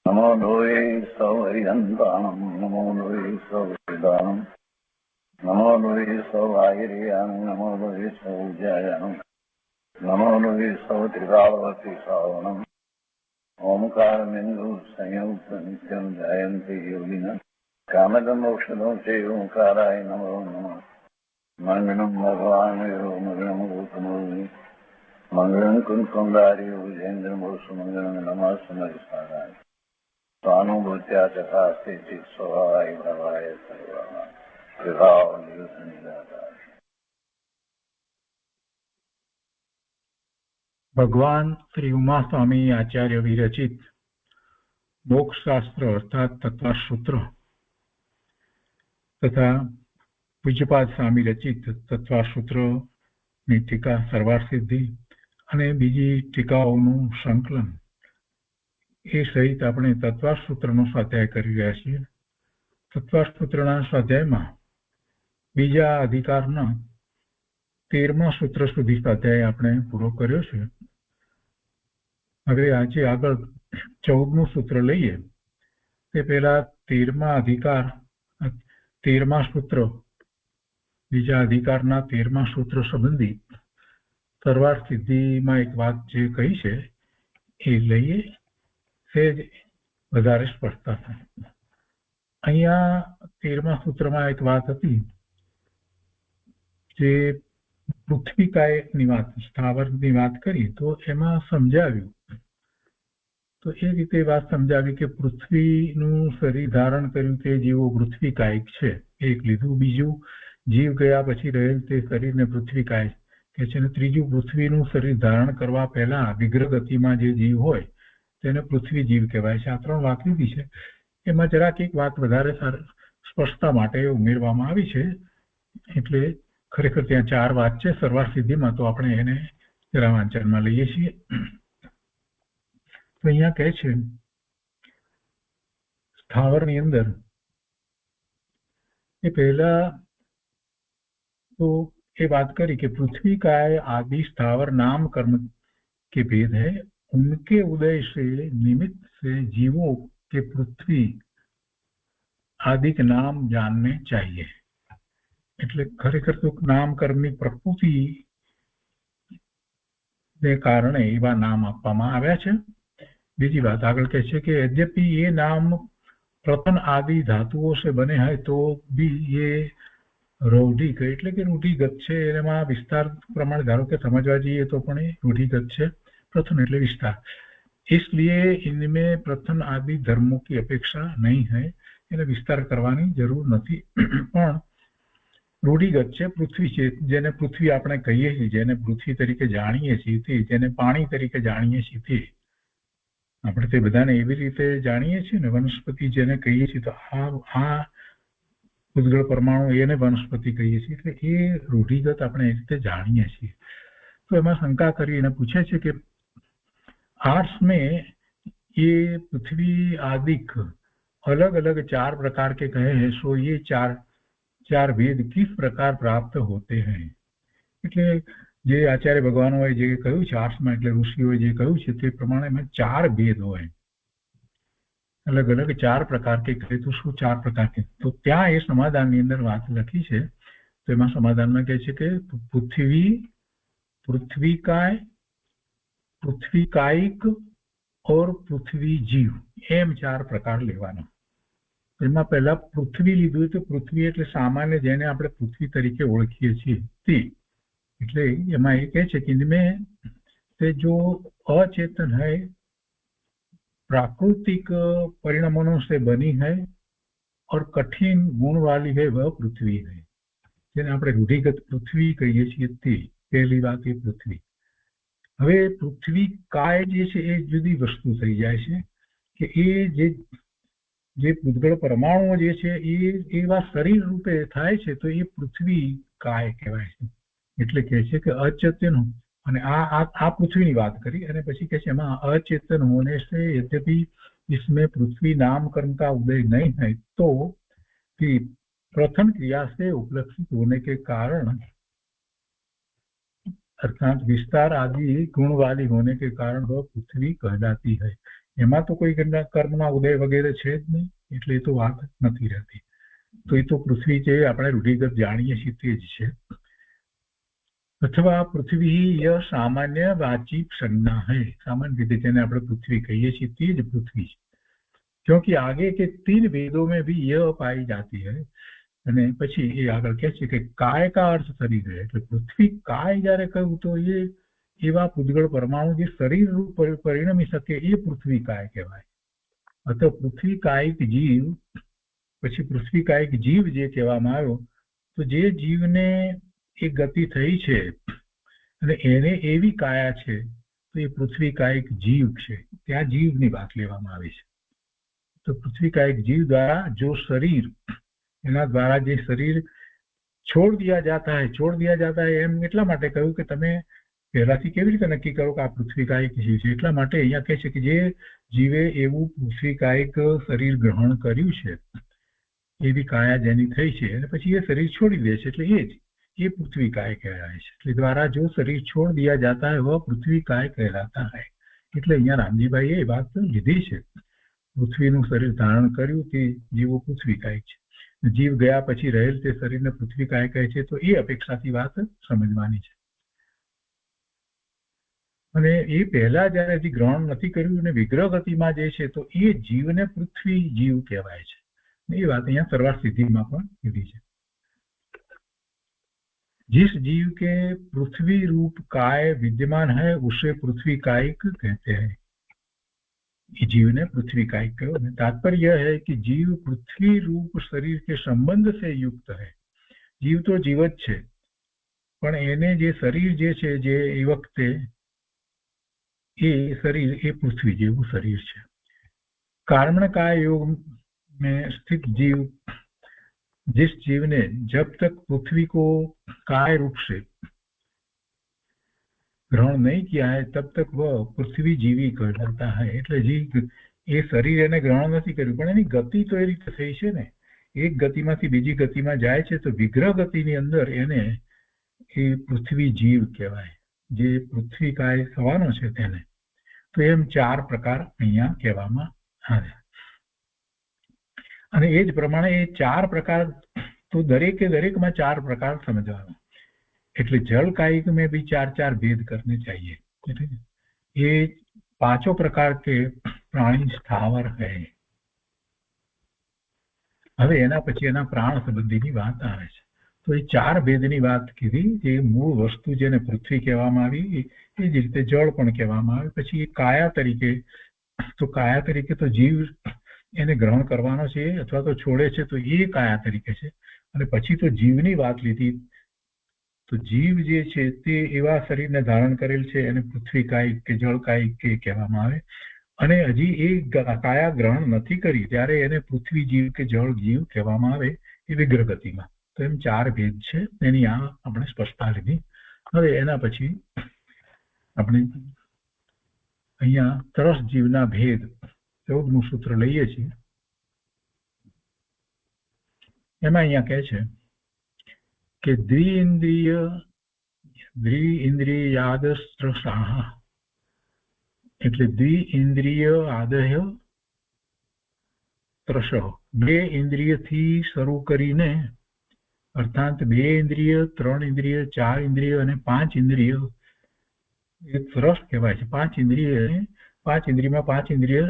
नमो लोये सौहरिहन्तानं नमो लोये सौहृदानं नमो लोये सौभागिर्यानं नमो लोये सौज्यायानं नमो लोये सौत्रिकावती सावनं ओंकारमिन्दु संयुक्त नित्यं जयन्ति योगिनः कामदमोक्षदं चैव ओंकाराय नमो नमः मङ्गलं भगवान् विष्णु मङ्गलं भूतमूर्ति मङ्गलं कुञ्कुण्डारि विजेन्द्रमूर्तिमङ्गलं नमः समरिसाराय स्वानुभूत्या चकास्ते चित् स्वभावाय भवाय सर्वः विभाव निरुद्ध निराकार। भगवान श्री उमा स्वामी आचार्य विरचित मोक्ष शास्त्र अर्थात तत्वसूत्र तथा पूज्यपाद स्वामी रचित तत्वसूत्र ની ટીકા સરવાર સિદ્ધિ અને બીજી ટીકાઓનું સંકલન એ સહિત આપણે તત્વસૂત્રનો સ્વાધ્યાય કરી રહ્યા છીએ. તત્વસૂત્રના સ્વાધ્યાયમાં બીજા અધિકારના 13મા સૂત્ર સુધી સ્વાધ્યાય આપણે પૂરો કર્યો છે. હવે આજે આગળ 14મું સૂત્ર લઈએ તે પહેલા 13મા અધિકાર 13મા સૂત્ર બીજા અધિકારના 13મા સૂત્ર સંબંધી સરવાર સિદ્ધિમાં એક વાત જે કહી છે એ લઈએ સેજ વધારે સ્પષ્ટતા થાય. અહીંયા 13મા સૂત્રમાં એક વાત હતી જે પૃથ્વીકાયની વાત સ્થાવરની વાત કરી તો એમાં સમજાવ્યું તો એ રીતે વાત સમજાવી કે પૃથ્વીનું શરીર ધારણ કર્યું તે જીવો પૃથ્વીકાયિક છે એક લીધું. બીજું જીવ ગયા પછી રહેલ તે શરીરને પૃથ્વીકાય કે છે. ત્રીજું પૃથ્વીનું શરીર ધારણ કરવા પહેલા વિગ્રહ ગતિમાં જે જીવ હોય તેને પૃથ્વી જીવ કહેવાય છે. આ 3 વાત લીધી છે. એમાં જરાક એક વાત વધારે સ્પષ્ટતા માટે ઉમેરવામાં આવી છે એટલે ખરેખર ત્યાં 4 વાત છે સરવાર સિદ્ધિમાં તો આપણે એને જરા વાંચનમાં લઈએ છીએ. તો અહીંયા કહે છે સ્થાવરની અંદર એ પહેલા तो ये बात करी कि पृथ्वी का आदि स्थावर नाम कर्म के भेद है. उनके उदय से निमित्त से जीवों के पृथ्वी आदि के नाम जानने चाहिए. એટલે ખરેખર તો નામ કર્મની પ્રકૃતિ ને કારણે એવા નામ આપવામાં આવ્યા છે. બીજી વાત આગળ કહે છે કે यद्यपि ये नाम प्रथम आदि धातुओं से बने हैं तो भी ये रूढ़िगत એટલે કે રૂઢિગત છે. એમાં વિસ્તાર પ્રમાણે ધારો કે સમજવા જઈએ તો પણ એ રૂઢિગત છે. प्रथम એટલે વિસ્તાર. इसलिए इनमें प्रथम आदि धर्मों की अपेक्षा नहीं है. એને વિસ્તાર કરવાની જરૂર નથી પણ રૂઢિગત છે. પૃથ્વી છે જેને પૃથ્વી આપણે કહીએ છીએ જેને પૃથ્વી તરીકે જાણીએ છીએ તે જેને પાણી તરીકે જાણીએ છીએ તે આપણે તે બધાને એવી રીતે જાણીએ છીએ ને વનસ્પતિ જેને કહીએ છીએ તો આ ઉદ્ગળ પરમાણુ એને વનસ્પતિ કહીએ છીએ એટલે એ રૂઢિગત આપણે એ રીતે જાણીએ છીએ. તો એમાં શંકા કરી એને પૂછે છે કે आर्ट्स में ये पृथ्वी आदिक अलग अलग 4 प्रकार के कहे हैं सो ये चार भेद किस प्रकार प्राप्त होते हैं. એટલે જે આચાર્ય ભગવાનોએ જે કહ્યું છે આર્ટ્સમાં એટલે ઋષિઓએ જે કહ્યું છે તે પ્રમાણે એમાં 4 ભેદ હોય अलग अलग 4 प्रकार के कहे तो શું 4 प्रकार के तो ત્યાં એ સમાધાનની અંદર વાત લખી છે. તો એમાં સમાધાનમાં કહે છે કે પૃથ્વીકાય પૃથ્વીકાયિક और पृथ्वी जीव એમ 4 પ્રકાર લેવાના. એમાં પહેલા પૃથ્વી લીધું તો પૃથ્વી એટલે સામાન્ય જેને આપણે પૃથ્વી તરીકે ઓળખીએ છીએ તે એટલે એમાં એ કહે છે કે इनमें से जो अचेतन है प्राकृतिक परिणामों से बनी है और कठिन गुण वाली है वह पृथ्वी है. જેને આપણે રૂઢિગત પૃથ્વી કહીએ છીએ તે પહેલી વાત એ પૃથ્વી. હવે પૃથ્વી કાય જે છે એ જુદી વસ્તુ થઈ જાય છે કે એ જે જે પૂતગળ પરમાણુઓ જે છે એ એવા શરીર રૂપે થાય છે તો એ પૃથ્વી કાય કહેવાય છે. એટલે કહે છે કે અચેતન, અને આ પૃથ્વીની વાત કરી અને પછી કહે છે એમાં अचेतन होने से यद्यपि इसमें पृथ्वी नाम कर्म का उदय नहीं है तो भी प्रथम क्रिया से उपलक्षित होने के कारण अर्थात विस्तार आदि गुण वाली होने के कारण वह पृथ्वी कहलाती है. એમાં તો કોઈ કર્મના ઉદય વગેરે છે જ નહીં, એટલે એ તો વાત નથી રહેતી. તો એ તો પૃથ્વી જે આપણે રૂઢિગત જાણીએ છીએ તે જ છે. अथवा पृथ्वी यह सामान्य वाचिक संज्ञा है. सामान्य रीते जेने આપણે પૃથ્વી કહીએ છીએ તે જ પૃથ્વી છે. क्योंकि आगे के 3 वेदों में भी यह पाई जाती है. અને પછી એ આગળ કહે છે કે કાય કા અર્થ શરીર है. એટલે પૃથ્વી કાય જ્યારે કહ્યું તો એ એવા પૂતગળ પરમાણુ જે શરીર રૂપ પરિણમી શકે એ પૃથ્વી કાય કહેવાય. અત પૃથ્વી કાયિક જીવ, પછી પૃથ્વી કાયિક જીવ જે કહેવામાં આવ્યો તો જે જીવને એ ગતિ થઈ છે અને એને એવી કાયા છે તો એ પૃથ્વી કાયિક जीव છે. ત્યાં જીવની વાત લેવામાં આવી છે. તો પૃથ्वी का एक जीव द्वारा जो शरीर, એના દ્વારા જે શરીર છોડ દિયા જાતા હૈ એમ એટલા માટે કહ્યું કે તમે પહેલાથી કેવી રીતે નક્કી કરો કે આ પૃથ્વી કાયિક જીવ છે. એટલા માટે અહીંયા કહે છે કે જે જીવે એવું પૃથ્વી કાયિક શરીર ગ્રહણ કર્યું છે, એવી કાયા જેની થઈ છે અને પછી એ શરીર છોડી દે છે, એટલે એ પૃથ्वी काय કહેવાય છે. એટલે દ્વારા જો શરીર છોડ દિયા જાતા હૈ વહ પૃથ્વી काय કહેલાતા હૈ. એટલે અહીંયા રામજીભાઈએ એ વાત લીધી છે. પૃથ્વીનું શરીર ધારણ કર્યું તે જીવો પૃથ્વી કાય છે. જીવ ગયા પછી રહેલ તે શરીરને પૃથ્વી કાય કહે છે. તો એ અપેક્ષાથી વાત સમજવાની છે. અને એ પહેલા જયારે હજી ગ્રહણ નથી કર્યું અને વિગ્રહ ગતિમાં જે છે તો એ જીવને પૃથ્વી જીવ કહેવાય છે. એ વાત અહીંયા સર્વાર્થ સિદ્ધિમાં પણ કીધી છે. जिस जीव के पृथ्वी रूप काय विद्यमान है उसे पृथ्वी कायिक कहते हैं. जीव ने पृथ्वी कायिक कहो. तात्पर्य यह है कि जीव पृथ्वी रूप शरीर के संबंध से युक्त है. जीव तो जीव જ છે, પણ એને જે શરીર જે છે જે એ વખતે એ શરીર એ પૃથ્વી જેવું શરીર છે. कारण काय योग में स्थित जीव, जिस जीव ने जब तक पृथ्वी को काय रूप से ग्रहण नहीं किया है तब तक वह पृथ्वी जीवी कहलाता है. એટલે એ શરીર એને ગ્રહણ નથી કર્યું પણ એની ગતિ તો એ રીતે થઈ છે ને, એક ગતિમાંથી બીજી ગતિમાં જાય છે તો વિગ્રહ ગતિની અંદર એને એ પૃથ્વી જીવ કહેવાય, જે પૃથ્વી કાય થવાનો છે તેને. તો એમ 4 પ્રકાર અહીંયા કહેવામાં આવ્યા. અને એ જ પ્રમાણે એ 4 પ્રકાર तो दरेकમાં 4 प्रकार समझवाना. એટલે जल कायिक में भी 4 भेद करने चाहिए. ये 5 प्रकार के प्राणी स्थावर है. હવે એના પછી એના પ્રાણ સંબંધીની વાત આવે છે. તો એ 4 ભેદની વાત કીધી. જે મૂળ વસ્તુ જેને પૃથ્વી કહેવામાં આવી એ જ રીતે જળ પણ કહેવામાં આવે. પછી કાયા તરીકે, તો કાયા તરીકે તો જીવ એને ગ્રહણ કરવાનો છે અથવા તો છોડે છે તો એ કાયા તરીકે છે. અને પછી તો જીવની વાત લીધી. તો જીવ જે છે તે એવા શરીરને ધારણ કરેલ છે એને પૃથ્વી કાયિક કે જળ કાયિક કે કહેવામાં આવે. અને હજી એ કાયા ગ્રહણ નથી કરી ત્યારે એને પૃથ્વી જીવ કે જળ જીવ કહેવામાં આવે એ વિગ્રહ ગતિમાં. તો એમ 4 ભેદ છે. એની આ આપણે સ્પષ્ટતા લીધી. હવે એના પછી આપણે અહીંયા તરસ જીવના ભેદ 14મું સૂત્ર લઈએ છીએ. એમાં અહીંયા કહે છે કે દ્વિઇન્દ્રિયાદસ્ત્રસાહ, એટલે દ્વિઇન્દ્રિય આદય ત્રસ, 2 ઇન્દ્રિયથી શરૂ કરીને અર્થાત 2 ઇન્દ્રિય, 3 ઇન્દ્રિય, 4 ઇન્દ્રિય અને 5 ઇન્દ્રિય એ ત્રસ કહેવાય છે. 5 ઇન્દ્રિય, 5 ઇન્દ્રિયમાં 5 ઇન્દ્રિય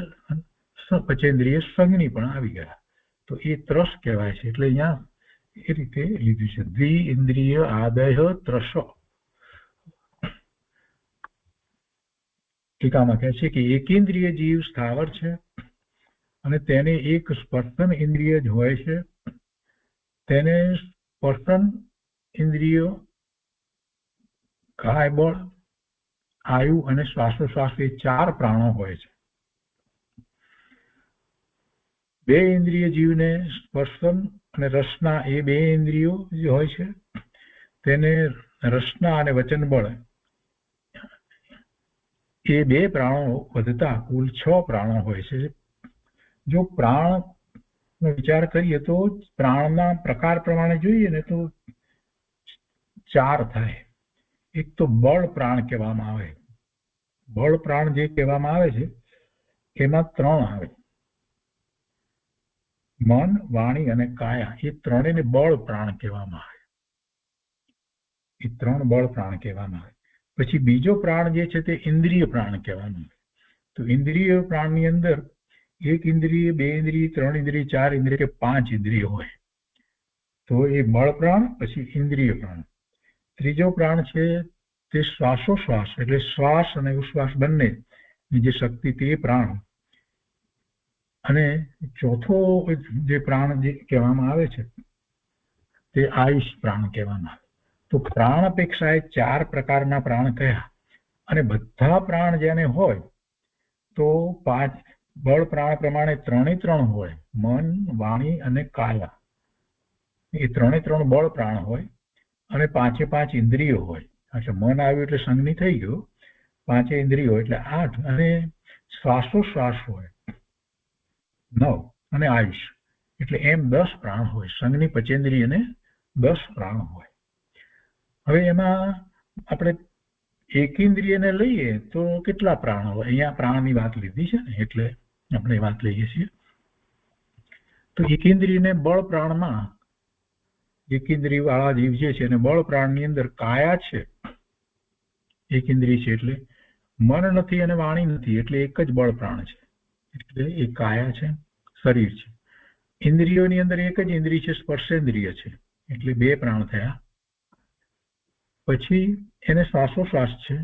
પંચેન્દ્રિય સંજ્ઞી પણ આવી ગયા તો એ ત્રસ કહેવાય છે. એટલે અહીંયા એ રીતે લીધું છે દ્વિઇન્દ્રિય આદય ત્રસ. ટીકામાં કહે છે કે એકેન્દ્રિય જીવ સ્થાવર છે અને તેને એક સ્પર્શન ઇન્દ્રિય જ હોય છે. તેને સ્પર્શન ઇન્દ્રિય કાયબળ, આયુ અને શ્વાસોશ્વાસ એ 4 પ્રાણો હોય છે. બે ઇન્દ્રિય જીવને સ્પર્શન અને રસના એ બે ઇન્દ્રિયો જે હોય છે તેને રસના અને વચન બળ એ બે પ્રાણો વધતા કુલ 6 પ્રાણો હોય છે. જો પ્રાણ નો વિચાર કરીએ તો પ્રાણના પ્રકાર પ્રમાણે જોઈએ ને તો 4 થાય. એક તો બળ પ્રાણ કહેવામાં આવે. બળ પ્રાણ જે કહેવામાં આવે છે એમાં 3 આવે. મન, વાણી અને કાયા એ ત્રણેયને બળ પ્રાણ કહેવામાં આવે. એ 3 બળ પ્રાણ કહેવામાં આવે. પછી બીજો પ્રાણ જે છે તે ઇન્દ્રિય પ્રાણ કહેવામાં આવે. તો ઇન્દ્રિય પ્રાણની અંદર 1 ઇન્દ્રિય, 2 ઇન્દ્રિય, 3 ઇન્દ્રિય, 4 ઇન્દ્રિય કે 5 ઇન્દ્રિય હોય. તો એ બળ પ્રાણ, પછી ઇન્દ્રિય પ્રાણ. ત્રીજો પ્રાણ છે તે શ્વાસોશ્વાસ એટલે શ્વાસ અને ઉશ્વાસ બંને જે શક્તિ તે પ્રાણ. અને ચોથો જે પ્રાણ જે કહેવામાં આવે છે તે આયુષ પ્રાણ કહેવામાં આવે. તો પ્રાણ અપેક્ષાએ 4 પ્રકારના પ્રાણ કયા અને બધા પ્રાણ જેને હોય તો 5 બળ પ્રાણ પ્રમાણે 3 હોય. મન, વાણી અને કાયા એ 3 બળ પ્રાણ હોય અને 5 ઇન્દ્રિયો હોય. અચ્છા, મન આવ્યું એટલે સંજ્ઞી થઈ ગયો. 5 ઇન્દ્રિયો એટલે 8 અને શ્વાસોશ્વાસ હોય 9 અને આયુષ એટલે એમ 10 પ્રાણ હોય. સંજ્ઞી, પચેન્દ્રિય અને 10 પ્રાણ હોય. હવે એમાં આપણે એકેન્દ્રિયને લઈએ તો કેટલા પ્રાણ હોય? અહીંયા પ્રાણની વાત લીધી છે ને એટલે આપણે વાત લઈએ છીએ. તો એકેન્દ્રિયને બળ પ્રાણમાં એકેન્દ્રિય વાળા જીવ જે છે અને બળ પ્રાણની અંદર કાયા છે. એકેન્દ્રિય છે એટલે મન નથી અને વાણી નથી એટલે એક જ બળ પ્રાણ છે એટલે એ કાયા છે, શરીર છે. ઇન્દ્રિયોની અંદર એક જ ઇન્દ્રિય છે, સ્પર્શેન્દ્રિય છે એટલે 2 પ્રાણ થયા. પછી એને શ્વાસોશ્વાસ છે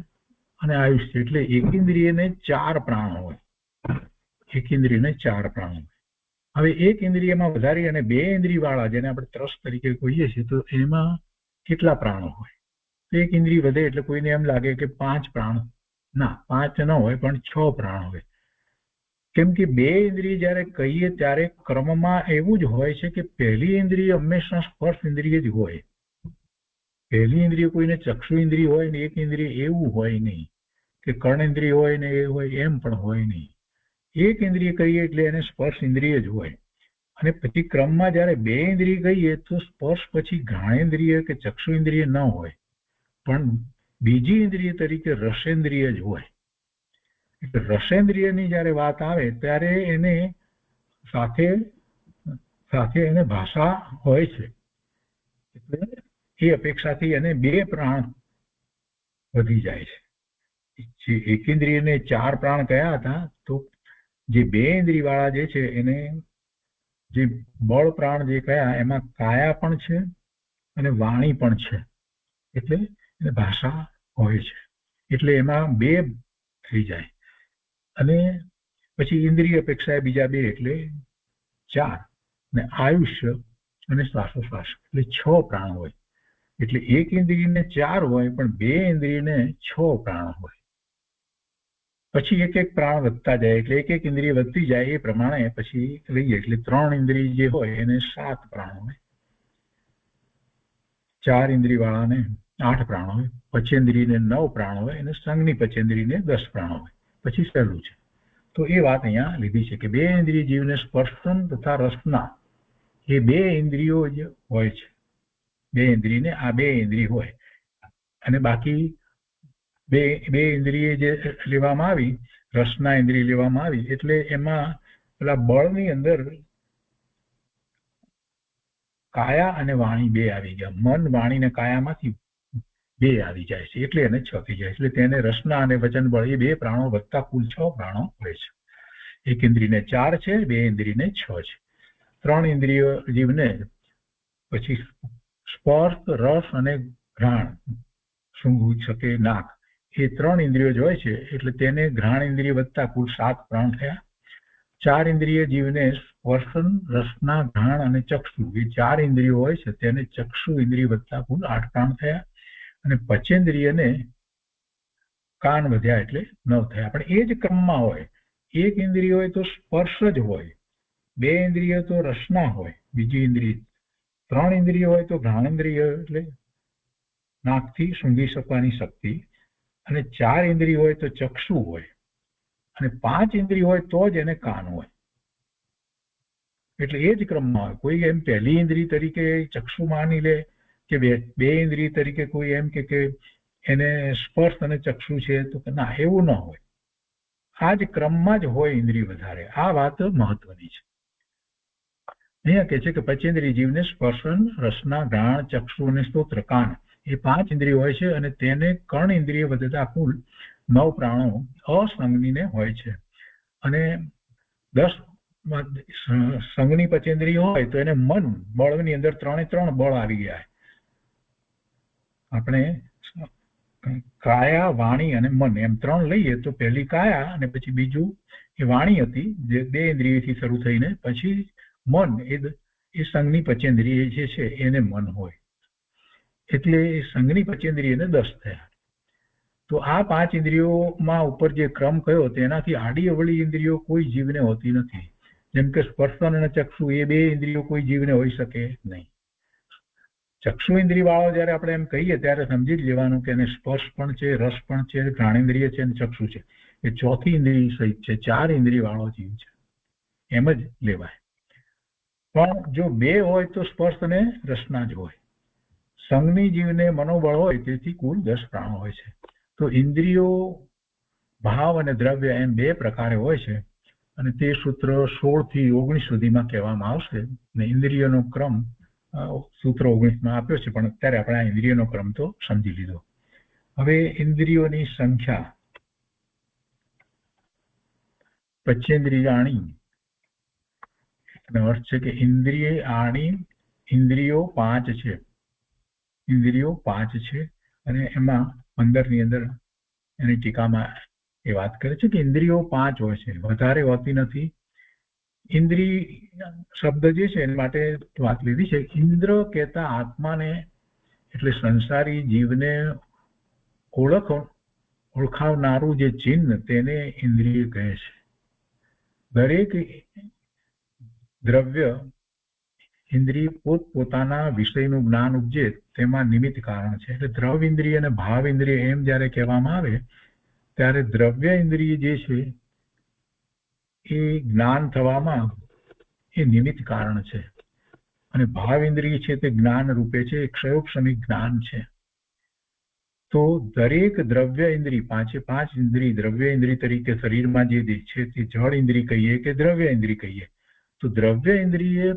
અને આયુષ છે એટલે એકેન્દ્રિયને 4 પ્રાણ હોય. એકેન્દ્રિયને 4 પ્રાણ હોય. હવે એક ઇન્દ્રિયમાં વધારી અને 2 ઇન્દ્રિય વાળા જેને આપણે ત્રસ તરીકે કહીએ છીએ તો એમાં કેટલા પ્રાણો હોય? એક ઇન્દ્રિય વધે એટલે કોઈને એમ લાગે કે 5 પ્રાણ. ના, 5 ન હોય પણ 6 પ્રાણ હોય. કેમ કે 2 ઇન્દ્રિય જયારે કહીએ ત્યારે ક્રમમાં એવું જ હોય છે કે પહેલી ઇન્દ્રિય હંમેશા સ્પર્શ ઇન્દ્રિય જ હોય. પહેલી ઇન્દ્રિય કોઈને ચક્ષુ ઇન્દ્રિય હોય ને એક ઇન્દ્રિય એવું હોય નહીં, કે કર્ણ ઇન્દ્રિય હોય ને એ હોય એમ પણ હોય નહીં. એક ઇન્દ્રિય કહીએ એટલે એને સ્પર્શ ઇન્દ્રિય જ હોય. અને પછી ક્રમમાં જયારે 2 ઇન્દ્રિય કહીએ તો સ્પર્શ પછી ઘ્રાણેન્દ્રિય કે ચક્ષુ ઇન્દ્રિય ન હોય પણ બીજી ઇન્દ્રિય તરીકે રસેન્દ્રિય જ હોય. એટલે રસેન્દ્રિયની જયારે વાત આવે ત્યારે એને સાથે એને ભાષા હોય છે એટલે એ અપેક્ષાથી એને 2 પ્રાણ વધી જાય છે. જે એકેન્દ્રિયને 4 પ્રાણ કયા હતા તો જે 2 ઇન્દ્રિય વાળા જે છે એને જે બળ પ્રાણ જે કયા એમાં કાયા પણ છે અને વાણી પણ છે એટલે એને ભાષા હોય છે એટલે એમાં 2 થઈ જાય. અને પછી ઇન્દ્રિય અપેક્ષાએ બીજા 2 એટલે 4 ને આયુષ્ય અને શ્વાસોશ્વાસ એટલે 6 પ્રાણ હોય. એટલે એક ઇન્દ્રિયને 4 હોય પણ 2 ઇન્દ્રિયને 6 પ્રાણ હોય. પછી એક પ્રાણ વધતા જાય એટલે એક ઇન્દ્રિય વધતી જાય એ પ્રમાણે પછી લઈએ એટલે 3 ઇન્દ્રિય જે હોય એને 7 પ્રાણ હોય. 4 ઇન્દ્રિય વાળાને 8 પ્રાણ હોય. પચેન્દ્રિયને 9 પ્રાણ હોય અને સંજ્ઞી પચેન્દ્રિયને 10 પ્રાણ હોય. પછી સહેલું છે. તો એ વાત અહીંયા લીધી છે કે 2 ઇન્દ્રિય જીવને સ્પર્શન તથા રસના એ 2 ઇન્દ્રિયો જ હોય છે. 2 ઇન્દ્રિયને આ 2 ઇન્દ્રિય હોય અને બાકી બે ઇન્દ્રિય જે લેવામાં આવી, રસના ઇન્દ્રિય લેવામાં આવી એટલે એમાં પેલા બળની અંદર કાયા અને વાણી 2 આવી ગયા. મન, વાણી ને કાયામાંથી 2 આવી જાય છે એટલે એને 6 થઈ જાય. એટલે તેને રસના અને વચન બળ એ 2 પ્રાણો વધતા કુલ 6 પ્રાણો હોય છે. એક ઇન્દ્રિયને 4 છે, 2 ઇન્દ્રિયને 6 છે. 3 ઇન્દ્રિય જીવને પછી સ્પર્શ, રસ અને ઘ્રાણ સૂંઘવું શકે, નાક એ 3 ઇન્દ્રિયો જ હોય છે એટલે તેને ઘ્રાણ ઇન્દ્રિય વધતા કુલ 7 પ્રાણ થયા. 4 ઇન્દ્રિય જીવને સ્પર્શન, રસના, ઘ્રાણ અને ચક્ષુ એ 4 ઇન્દ્રિયો હોય છે તેને ચક્ષુ ઇન્દ્રિય વધતા કુલ 8 પ્રાણ થયા. અને પચેન્દ્રિયને કાન વધ્યા એટલે 9 થયા. પણ એ જ ક્રમમાં હોય. એક ઇન્દ્રિય હોય તો સ્પર્શ જ હોય 2 ઇન્દ્રિય તો રસના હોય, બીજી ઇન્દ્રિય. 3 ઇન્દ્રિય હોય તો ઘ્રાણેન્દ્રિય એટલે નાકથી સૂંઘી શકવાની શક્તિ, અને 4 ઇન્દ્રિય હોય તો ચક્ષુ હોય, અને 5 ઇન્દ્રિય હોય તો જ એને કાન હોય. એટલે એ જ ક્રમમાં હોય. કોઈ એમ પહેલી ઇન્દ્રિય તરીકે ચક્ષુ માની લે કે બે ઇન્દ્રિય તરીકે કોઈ એમ કે એને સ્પર્શ અને ચક્ષુ છે, તો ના, એવું ન હોય. આ જ ક્રમમાં જ હોય ઇન્દ્રિય વધારે. આ વાત મહત્વની છે. અહીંયા કહે છે કે પંચેન્દ્રિય જીવને સ્પર્શન, રસના, ઘ્રાણ, ચક્ષુ અને સ્તોત્ર, કાન એ 5 ઇન્દ્રિયો હોય છે, અને તેને કર્ણ ઇન્દ્રિય વધતા કુલ 9 પ્રાણો અસંગનીને હોય છે. અને 10 સંગની પંચેન્દ્રિય હોય તો એને મન બળની અંદર 3 બળ આવી ગયા. આપણે કાયા, વાણી અને મન એમ 3 લઈએ તો પહેલી કાયા અને પછી બીજું એ વાણી હતી, જે 2 ઇન્દ્રિયથી શરૂ થઈને પછી મન એ સંઘની પંચેન્દ્રિય જે છે એને મન હોય. એટલે એ સંઘની પંચેન્દ્રિયને 10 થયા. તો આ 5 ઇન્દ્રિયોમાં ઉપર જે ક્રમ કયો તેનાથી આડી અવળી ઇન્દ્રિયો કોઈ જીવને હોતી નથી. જેમ કે સ્પર્શન અને ચક્ષુ એ 2 ઇન્દ્રિયો કોઈ જીવને હોઈ શકે નહીં. ચક્ષુ ઇન્દ્રિય વાળો જયારે આપણે એમ કહીએ ત્યારે સમજી જ લેવાનું કે એને સ્પર્શ પણ છે, રસ પણ છે, ઘ્રાણેન્દ્રિય છે અને ચક્ષુ છે. એ 4થી ઇન્દ્રિય સહિત છે, 4 ઇન્દ્રિય વાળો જીવ છે એમ જ લેવાય. પણ જો 2 હોય તો સ્પર્શ અને રસના જ હોય. સંઘની જીવને મનોબળ હોય તેથી કુલ 10 પ્રાણો હોય છે. તો ઇન્દ્રિયો ભાવ અને દ્રવ્ય એમ 2 પ્રકારે હોય છે, અને તે સૂત્ર 16 થી 19 સુધીમાં કહેવામાં આવશે. ને ઇન્દ્રિયોનો ક્રમ સૂત્ર 19માં આપ્યો છે, પણ અત્યારે આપણે આ ઇન્દ્રિયોનો ક્રમ તો સમજી લીધો. હવે ઇન્દ્રિયોની સંખ્યા. પંચેન્દ્રિયાણી એનો અર્થ છે કે ઇન્દ્રિયાણી, ઇન્દ્રિયો 5 છે. ઇન્દ્રિયો 5 છે, અને એમાં 15ની અંદર એની ટીકામાં એ વાત કરે છે કે ઇન્દ્રિયો 5 હોય છે, વધારે હોતી નથી. ઇન્દ્રિય શબ્દ જે છે એના માટે વાત લીધી છે. ઇન્દ્ર કહેતા આત્માને એટલે સંસારી જીવને ઓળખાવનારું જે ચિહ્ન તેને ઇન્દ્રિય કહે છે. દરેક દ્રવ્ય ઇન્દ્રિય પોતપોતાના વિષયનું જ્ઞાન ઉપજે તેમાં નિમિત્ત કારણ છે. એટલે દ્રવ ઇન્દ્રિય અને ભાવ ઇન્દ્રિય એમ જયારે કહેવામાં આવે ત્યારે દ્રવ્ય ઇન્દ્રિય જે છે એ જ્ઞાન થવામાં એ નિમિત્ત કારણ છે, અને ભાવ ઇન્દ્રિય છે તે જ્ઞાન રૂપે છે, ક્ષયોક્ષમિક જ્ઞાન છે. તો દરેક દ્રવ્ય ઇન્દ્રિય, 5 ઇન્દ્રિય દ્રવ્ય ઇન્દ્રિય તરીકે શરીરમાં જે છે તે જળ ઇન્દ્રિય કહીએ કે દ્રવ્ય ઇન્દ્રિય કહીએ. તો દ્રવ્ય ઇન્દ્રિય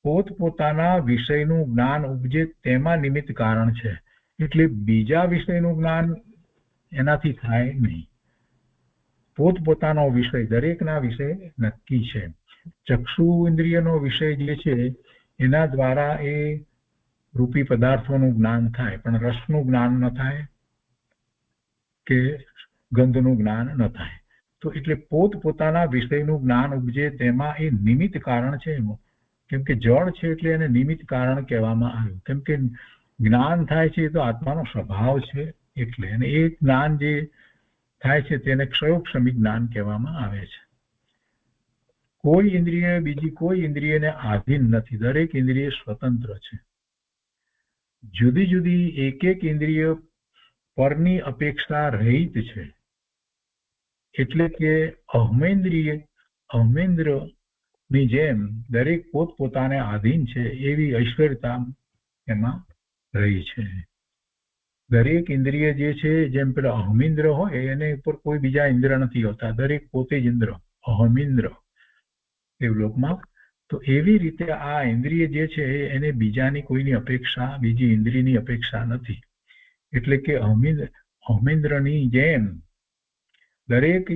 પોતપોતાના વિષયનું જ્ઞાન ઉપજે તેમાં નિમિત્ત કારણ છે. એટલે બીજા વિષયનું જ્ઞાન એનાથી થાય નહીં. પોતપોતાનો વિષય, દરેકના વિષય નક્કી છે. ચક્ષુ ઇન્દ્રિયનો વિષય જે છે એના દ્વારા એ રૂપી પદાર્થોનું જ્ઞાન થાય, પણ રસનું જ્ઞાન ન થાય કે ગંધનું જ્ઞાન ન થાય. તો એટલે પોતપોતાના વિષયનું જ્ઞાન ઉપજે તેમાં એ નિમિત્ત કારણ છે. કેમ કે જળ છે એટલે એને નિમિત્ત કારણ કહેવામાં આવ્યું. કેમ કે જ્ઞાન થાય છે એ તો આત્માનો સ્વભાવ છે એટલે, અને એ જ્ઞાન જે થાય છે તેને ક્ષયોક્ષમિક જ્ઞાન કહેવામાં આવે છે. કોઈ ઇન્દ્રિય બીજી કોઈ ઇન્દ્રિયને આધીન નથી. દરેક ઇન્દ્રિય સ્વતંત્ર છે. જુદી જુદી એક ઇન્દ્રિય પરની અપેક્ષા રહિત છે. એટલે કે અહમેન્દ્રની જેમ દરેક પોતપોતાને આધીન છે એવી ઐશ્વર્યતા એમાં રહી છે. દરેક ઇન્દ્રિય જે છે જેમ પેલા અહમિન્દ્ર હોય એને ઉપર કોઈ બીજા ઇન્દ્ર નથી હોતા, દરેક પોતે જ ઇન્દ્ર, અહમિન્દ્ર દેવલોકમાં. તો એવી રીતે આ ઇન્દ્રિય જે છે એને બીજાની કોઈની અપેક્ષા, બીજી ઇન્દ્રિયની અપેક્ષા નથી. એટલે કે અહમિન્દ્રની જેમ દરેક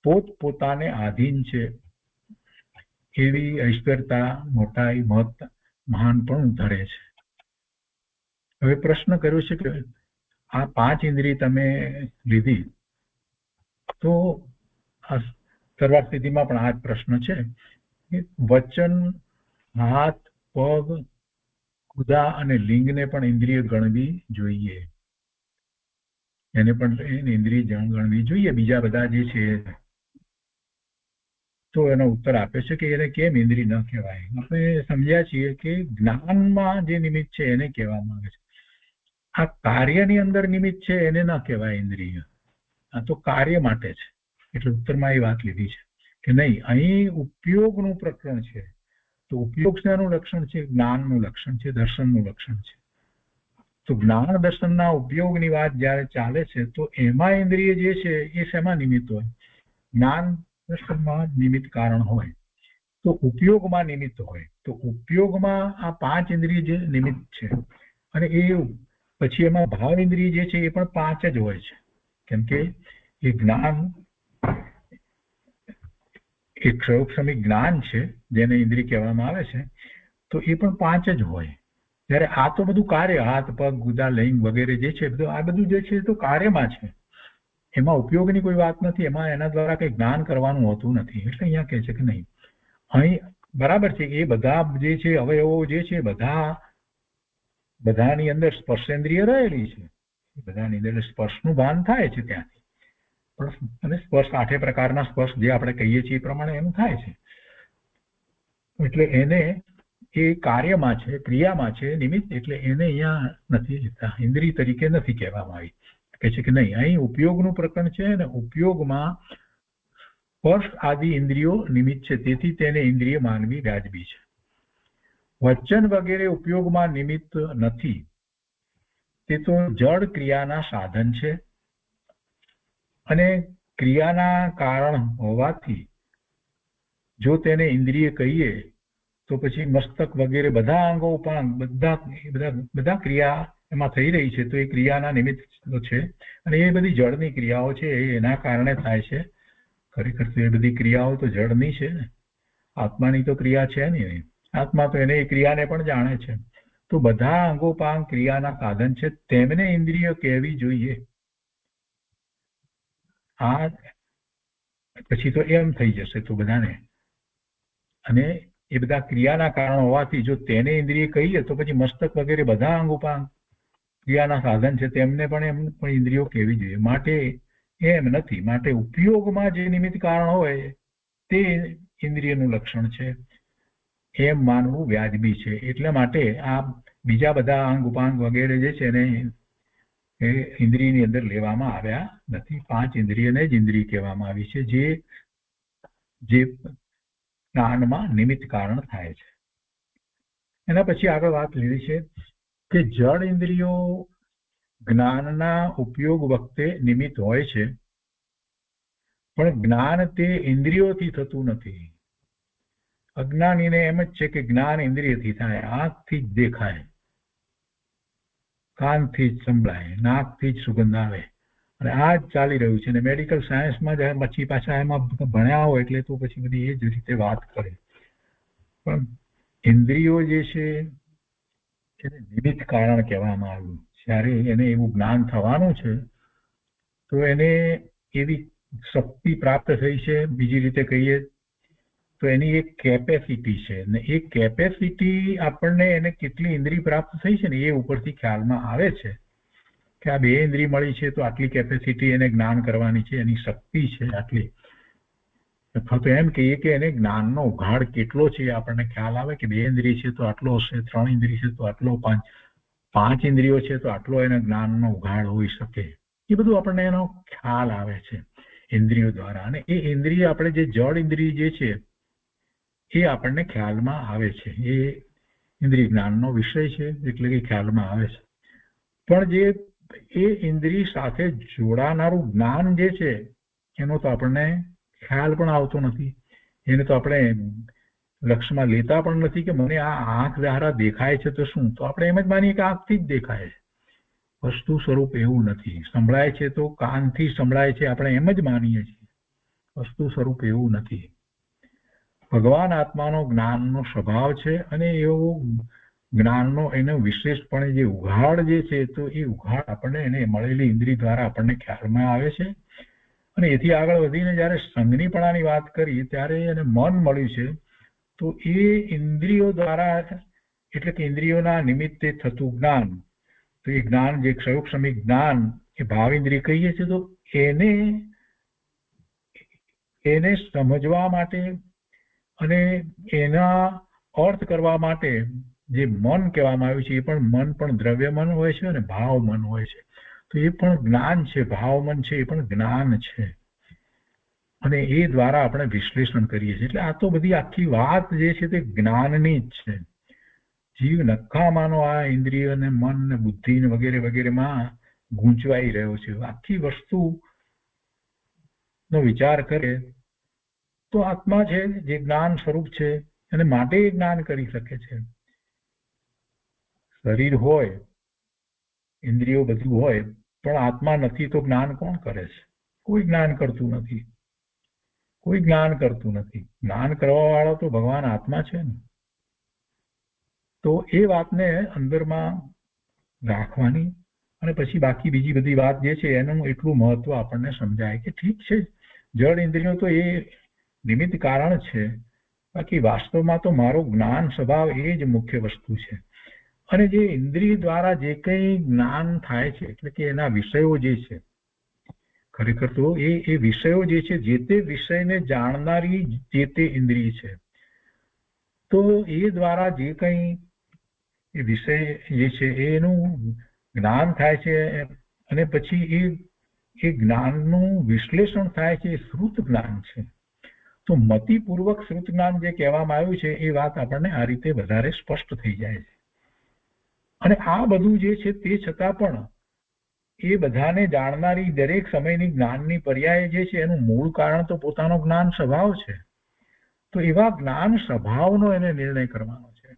પોતપોતાને આધીન છે એવી ઐશ્વર્યતા, મોટાઈ, મહાન પણ ધરે છે. હવે પ્રશ્ન કર્યો છે કે આ 5 ઇન્દ્રિય તમે લીધી, તો આ સર્વાર્થ સ્થિતિમાં પણ આ જ પ્રશ્ન છે. વચન, હાથ, પગ, ગુદા અને લિંગને પણ ઇન્દ્રિય ગણવી જોઈએ. એને પણ ઇન્દ્રિય ગણવી જોઈએ. બીજા બધા જે છે તો એનો ઉત્તર આપે છે કે એને કેમ ઇન્દ્રિય ન કહેવાય. આપણે સમજ્યા છીએ કે જ્ઞાનમાં જે નિમિત્ત છે એને કહેવામાં આવે છે. આ કાર્યની અંદર નિમિત્ત છે એને ન કહેવાય ઇન્દ્રિય, આ તો કાર્ય માટે છે. એટલે ઉત્તરમાં એ વાત લીધી છે કે નહીં, અહીં ઉપયોગનું પ્રકરણ છે. તો ઉપયોગ શેનું લક્ષણ છે? જ્ઞાનનું લક્ષણ છે, દર્શનનું લક્ષણ છે. તો જ્ઞાન દર્શનના ઉપયોગની વાત જયારે ચાલે છે તો એમાં ઇન્દ્રિય જે છે એ શેમાં નિમિત્ત હોય? જ્ઞાન દર્શનમાં નિમિત્ત કારણ હોય, તો ઉપયોગમાં નિમિત્ત હોય. તો ઉપયોગમાં આ 5 ઇન્દ્રિય જે નિમિત્ત છે, અને એ પછી એમાં ભાવ ઇન્દ્રિય જે છે એ પણ 5 જ હોય છે. કેમ કે એ જ્ઞાન એક ક્ષયોક્ષમિક જ્ઞાન છે જેને ઇન્દ્રિય કહેવામાં આવે છે, તો એ પણ 5 જ હોય. ત્યારે આ તો બધું કાર્ય, હાથ પગ ગુદા લિંગ વગેરે જે છે બધું, આ બધું જે છે તો કાર્યમાં છે, એમાં ઉપયોગની કોઈ વાત નથી. એમાં એના દ્વારા કઈ જ્ઞાન કરવાનું હોતું નથી. એટલે અહીંયા કહે છે કે નહીં, અહીં બરાબર છે એ બધા જે છે અવયવો જે છે બધાની અંદર સ્પર્શેન્દ્રિય રહેલી છે, બધાની અંદર સ્પર્શનું ભાન થાય છે ત્યાંથી. અને સ્પર્શ 8 પ્રકારના સ્પર્શ જે આપણે કહીએ છીએ એ પ્રમાણે એનું થાય છે. એટલે એને એ કાર્યમાં છે, ક્રિયામાં છે નિમિત્ત, એટલે એને અહીંયા નથી લેતા, ઇન્દ્રિય તરીકે નથી કહેવામાં આવી. કહે છે કે નહીં, અહીં ઉપયોગનું પ્રકરણ છે ને ઉપયોગમાં સ્પર્શ આદિ ઇન્દ્રિયો નિમિત્ત છે, તેથી તેને ઇન્દ્રિય માનવી વ્યાજબી છે. વચન વગેરે ઉપયોગમાં નિમિત્ત નથી, તે તો જડ ક્રિયાના સાધન છે અને ક્રિયાના કારણ હોવાથી જો તેને ઇન્દ્રિય કહીએ તો પછી મસ્તક વગેરે બધા અંગો ઉપાંગ બધા ક્રિયા એમાં થઈ રહી છે, તો એ ક્રિયાના નિમિત્ત છે. અને એ બધી જળની ક્રિયાઓ છે એ એના કારણે થાય છે. ખરેખર તો એ બધી ક્રિયાઓ તો જળની છે ને, આત્માની તો ક્રિયા છે નહીં. આત્મા તો એને એ ક્રિયાને પણ જાણે છે. તો બધા અંગોપાંગ ક્રિયાના સાધન છે, તેમને ઇન્દ્રિય કહેવી જોઈએ. આ પછી તો એમ થઈ જશે તો બધાને, અને એ બધા ક્રિયાના કારણ હોવાથી જો તેને ઇન્દ્રિય કહીએ તો પછી મસ્તક વગેરે બધા અંગોપાંગ ક્રિયાના સાધન છે તેમને પણ એમ પણ ઇન્દ્રિયો કહેવી જોઈએ. માટે એમ નથી, માટે ઉપયોગમાં જે નિમિત્ત કારણ હોય તે ઇન્દ્રિયનું લક્ષણ છે એમ માનવું વ્યાજબી છે. એટલા માટે આ બીજા બધા અંગ ઉપાંગ વગેરે જે છે ને એ ઇન્દ્રિયની અંદર લેવામાં આવ્યા નથી. 5 ઇન્દ્રિયને જ ઇન્દ્રિય કહેવામાં આવી છે જે જ્ઞાનમાં નિમિત્ત કારણ થાય છે. એના પછી આગળ વાત લીધી છે કે જડ ઇન્દ્રિયો જ્ઞાનના ઉપયોગ વખતે નિમિત્ત હોય છે, પણ જ્ઞાન તે ઇન્દ્રિયોથી થતું નથી. અજ્ઞાનીને એમ જ છે કે જ્ઞાન ઇન્દ્રિયથી થાય, આંખથી જ દેખાય, કાનથી જ સંભળાય, નાકથી જ સુગંધ આવે, અને આ જ ચાલી રહ્યું છે. અને મેડિકલ સાયન્સમાં જ્યારે પછી પાછા એમાં ભણ્યા હોય એટલે તો પછી બધી એ જ રીતે વાત કરે. પણ ઇન્દ્રિયો જે છે એને નિમિત્ત કારણ કહેવામાં આવ્યું. જ્યારે એને એવું જ્ઞાન થવાનું છે તો એને એવી શક્તિ પ્રાપ્ત થઈ છે, બીજી રીતે કહીએ તો એની એક કેપેસિટી છે, ને એ કેપેસિટી આપણને એને કેટલી ઇન્દ્રિય પ્રાપ્ત થઈ છે ને એ ઉપરથી ખ્યાલમાં આવે છે કે આ 2 ઇન્દ્રિય મળી છે તો આટલી કેપેસિટી એને જ્ઞાન કરવાની છે, એની શક્તિ છે આટલી. અથવા તો એમ કહીએ કે એને જ્ઞાનનો ઉઘાડ કેટલો છે આપણને ખ્યાલ આવે કે 2 ઇન્દ્રિય છે તો આટલો હશે, 3 ઇન્દ્રિય છે તો આટલો, 5 ઇન્દ્રિયો છે તો આટલો એને જ્ઞાનનો ઉઘાડ હોઈ શકે. એ બધું આપણને એનો ખ્યાલ આવે છે ઇન્દ્રિયો દ્વારા. અને એ ઇન્દ્રિય આપણે જે જડ ઇન્દ્રિય જે છે એ આપણને ખ્યાલમાં આવે છે, એ ઇન્દ્રિય જ્ઞાનનો વિષય છે એટલે કે ખ્યાલમાં આવે છે. પણ જે એ ઇન્દ્રિય સાથે જોડાનારું જ્ઞાન જે છે એનો તો આપણને ખ્યાલ પણ આવતો નથી. એને તો આપણે લક્ષમાં લેતા પણ નથી કે મને આ આંખ દ્વારા દેખાય છે તો શું, તો આપણે એમ જ માનીએ કે આંખથી જ દેખાય છે. વસ્તુ સ્વરૂપ એવું નથી. સંભળાય છે તો કાનથી સંભળાય છે આપણે એમ જ માનીએ છીએ, વસ્તુ સ્વરૂપ એવું નથી. ભગવાન આત્માનો જ્ઞાનનો સ્વભાવ છે અને એવો જ્ઞાનનો એનો વિશેષપણે જે ઉઘાડ જે છે તો એ ઉઘાડ આપણને એને મળેલી ઇન્દ્રિય દ્વારા આપણને ખ્યાલમાં આવે છે. અને એથી આગળ વધીને જ્યારે સંજ્ઞીપણાની વાત કરી ત્યારે એને મન મળ્યું છે, તો એ ઇન્દ્રિયો દ્વારા એટલે કે ઇન્દ્રિયોના નિમિત્તે થતું જ્ઞાન, તો એ જ્ઞાન જે ક્ષયોક્ષમિક જ્ઞાન એ ભાવ ઇન્દ્રિય કહીએ છીએ, તો એને એને સમજવા માટે અને એના અર્થ કરવા માટે જે મન કહેવામાં આવ્યું છે, એ પણ મન પણ દ્રવ્ય મન હોય છે અને ભાવ મન હોય છે. તો એ પણ જ્ઞાન છે. ભાવ મન છે એ પણ જ્ઞાન છે, અને એ દ્વારા આપણે વિશ્લેષણ કરીએ છીએ. એટલે આ તો બધી આખી વાત જે છે તે જ્ઞાનની જ છે. જીવ નક્કામાંનો આ ઇન્દ્રિય ને મન ને બુદ્ધિ ને વગેરે વગેરેમાં ગૂંચવાઈ રહ્યો છે. આખી વસ્તુ નો વિચાર કરે તો આત્મા છે જે જ્ઞાન સ્વરૂપ છે, અને માટે એ જ્ઞાન કરી શકે છે. શરીર હોય, ઇન્દ્રિયો બધું હોય, પણ આત્મા નથી તો જ્ઞાન કોણ કરે છે? કોઈ જ્ઞાન કરતું નથી. કોઈ જ્ઞાન કરતું નથી. જ્ઞાન કરવા વાળો તો ભગવાન આત્મા છે ને. તો એ વાતને અંદરમાં રાખવાની, અને પછી બાકી બીજી બધી વાત જે છે એનું એટલું મહત્વ આપણને સમજાય કે ઠીક છે, જળ ઇન્દ્રિયો તો એ નિમિત્ત કારણ છે, બાકી વાસ્તવમાં તો મારો જ્ઞાન સ્વભાવ એ જ મુખ્ય વસ્તુ છે. અને જે ઇન્દ્રિય દ્વારા જે કંઈ જ્ઞાન થાય છે, એટલે કે એના વિષયો જે છે, ખરેખર તો એ વિષયો જે છે, જે તે વિષયને જાણનારી જે તે ઇન્દ્રિય છે. તો એ દ્વારા જે કંઈ એ વિષય જે છે એનું જ્ઞાન થાય છે, અને પછી એ જ્ઞાનનું વિશ્લેષણ થાય છે. એ શ્રુત જ્ઞાન છે. તો મતિપૂર્વક શ્રુત જ્ઞાન જે કહેવામાં આવ્યું છે, એ વાત આપણને આ રીતે વધારે સ્પષ્ટ થઈ જાય છે. અને આ બધું જે છે તે છતાં પણ એ બધાને જાણનારી દરેક સમયની જ્ઞાનની પર્યાય જે છે, એનું મૂળ કારણ તો પોતાનો જ્ઞાન સ્વભાવ છે. તો એવા જ્ઞાન સ્વભાવનો એને નિર્ણય કરવાનો છે.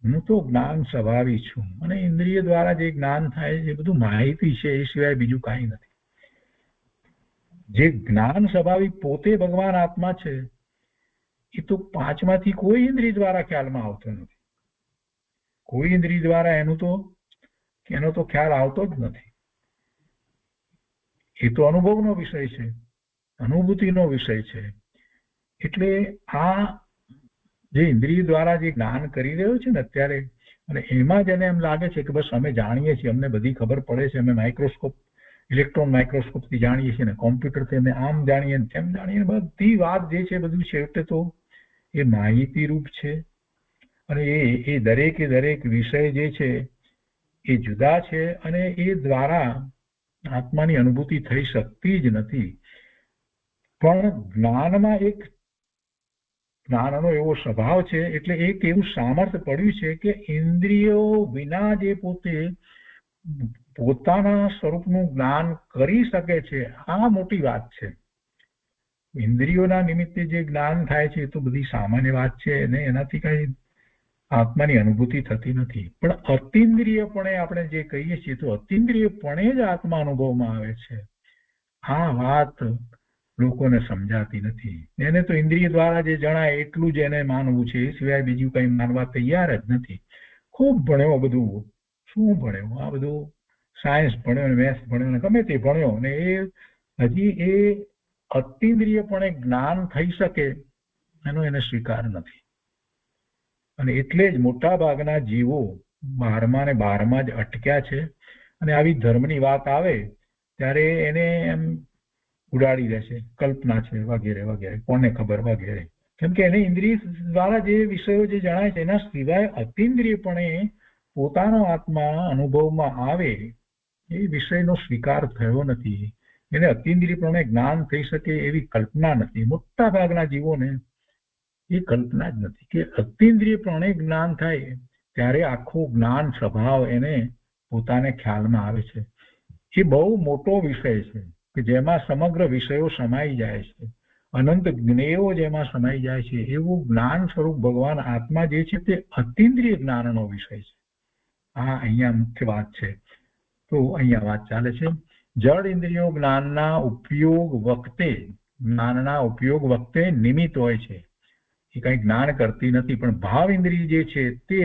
હું તો જ્ઞાન સ્વભાવી છું, અને ઇન્દ્રિય દ્વારા જે જ્ઞાન થાય છે એ બધું માહિતી છે, એ સિવાય બીજું કાંઈ નથી. જે જ્ઞાન સ્વભાવી પોતે ભગવાન આત્મા છે, એ તો પાંચમાંથી કોઈ ઇન્દ્રિય દ્વારા ખ્યાલમાં આવતો નથી. કોઈ ઇન્દ્રિય દ્વારા એનો તો ખ્યાલ આવતો જ નથી. એ તો અનુભવનો વિષય છે, અનુભૂતિનો વિષય છે. એટલે આ જે ઇન્દ્રિય દ્વારા જે જ્ઞાન કરી રહ્યો છે ને અત્યારે, અને એમાં જ એને એમ લાગે છે કે બસ અમે જાણીએ છીએ, અમને બધી ખબર પડે છે, અમે માઇક્રોસ્કોપ, ઇલેક્ટ્રોન માઇક્રોસ્કોપથી જાણીએ છીએ, ને કોમ્પ્યુટરથી અમે આમ જાણીએ ને તેમ જાણીએ. બધી વાત જે છે બધું છેવટે તો એ માહિતી રૂપ છે. અને એ દરેક વિષય જે છે એ જુદા છે, અને એ દ્વારા આત્માની અનુભૂતિ થઈ શકતી જ નથી. પણ જ્ઞાનમાં એક જ્ઞાનનો એવો સ્વભાવ છે, એટલે એક એવું સામર્થ્ય પડ્યું છે કે ઇન્દ્રિયો વિના જે પોતે પોતાના સ્વરૂપનું જ્ઞાન કરી શકે છે. આ મોટી વાત છે. ઇન્દ્રિયોના નિમિત્તે જે જ્ઞાન થાય છે એ તો બધી સામાન્ય વાત છે, અને એનાથી કઈ આત્માની અનુભૂતિ થતી નથી. પણ અતિન્દ્રિયપણે આપણે જે કહીએ છીએ, તો અતિન્દ્રિયપણે જ આત્મા અનુભવમાં આવે છે. આ વાત લોકોને સમજાતી નથી. એને તો ઇન્દ્રિય દ્વારા જે જણાય એટલું જ એને માનવું છે, એ સિવાય બીજું કઈ માનવા તૈયાર જ નથી. ખૂબ ભણ્યો, બધું શું ભણ્યો, આ બધું સાયન્સ ભણ્યો ને મેથ્સ ભણ્યો ને ગમે તે ભણ્યો, ને એ હજી એ અતિન્દ્રિયપણે જ્ઞાન થઈ શકે એનો એને સ્વીકાર નથી. અને એટલે જ મોટા ભાગના જીવો 12મા ને 12મા જ અટક્યા છે. અને આવી ધર્મની વાત આવે ત્યારે એને એમ ઉડાડી દે છે, કલ્પના છે વગેરે વગેરે, કોને ખબર વગેરે. કેમ કે એને ઇન્દ્રિય દ્વારા જે વિષયો જે જણાય છે એના સિવાય અતિન્દ્રિયપણે પોતાનો આત્મા અનુભવમાં આવે એ વિષયનો સ્વીકાર થયો નથી. એને અતિન્દ્રિયપણે જ્ઞાન થઈ શકે એવી કલ્પના નથી. મોટા ભાગના જીવોને એ કલ્પના જ નથી કે અતિન્દ્રિયપણે જ્ઞાન થાય ત્યારે આખો જ્ઞાન સ્વભાવ એને પોતાને ખ્યાલમાં આવે છે. એ બહુ મોટો વિષય છે કે જેમાં સમગ્ર વિષયો સમાઈ જાય છે, અનંત જ્ઞેયો જેમાં સમાઈ જાય છે. એવું જ્ઞાન સ્વરૂપ ભગવાન આત્મા જે છે તે અતિન્દ્રિય જ્ઞાનનો વિષય છે. આ અહીંયા મુખ્ય વાત છે. તો અહીંયા વાત ચાલે છે, જળ ઇન્દ્રિયો જ્ઞાનના ઉપયોગ વખતે નિમિત્ત હોય છે. એ કઈ જ્ઞાન કરતી નથી, પણ ભાવ ઇન્દ્રિય જે છે તે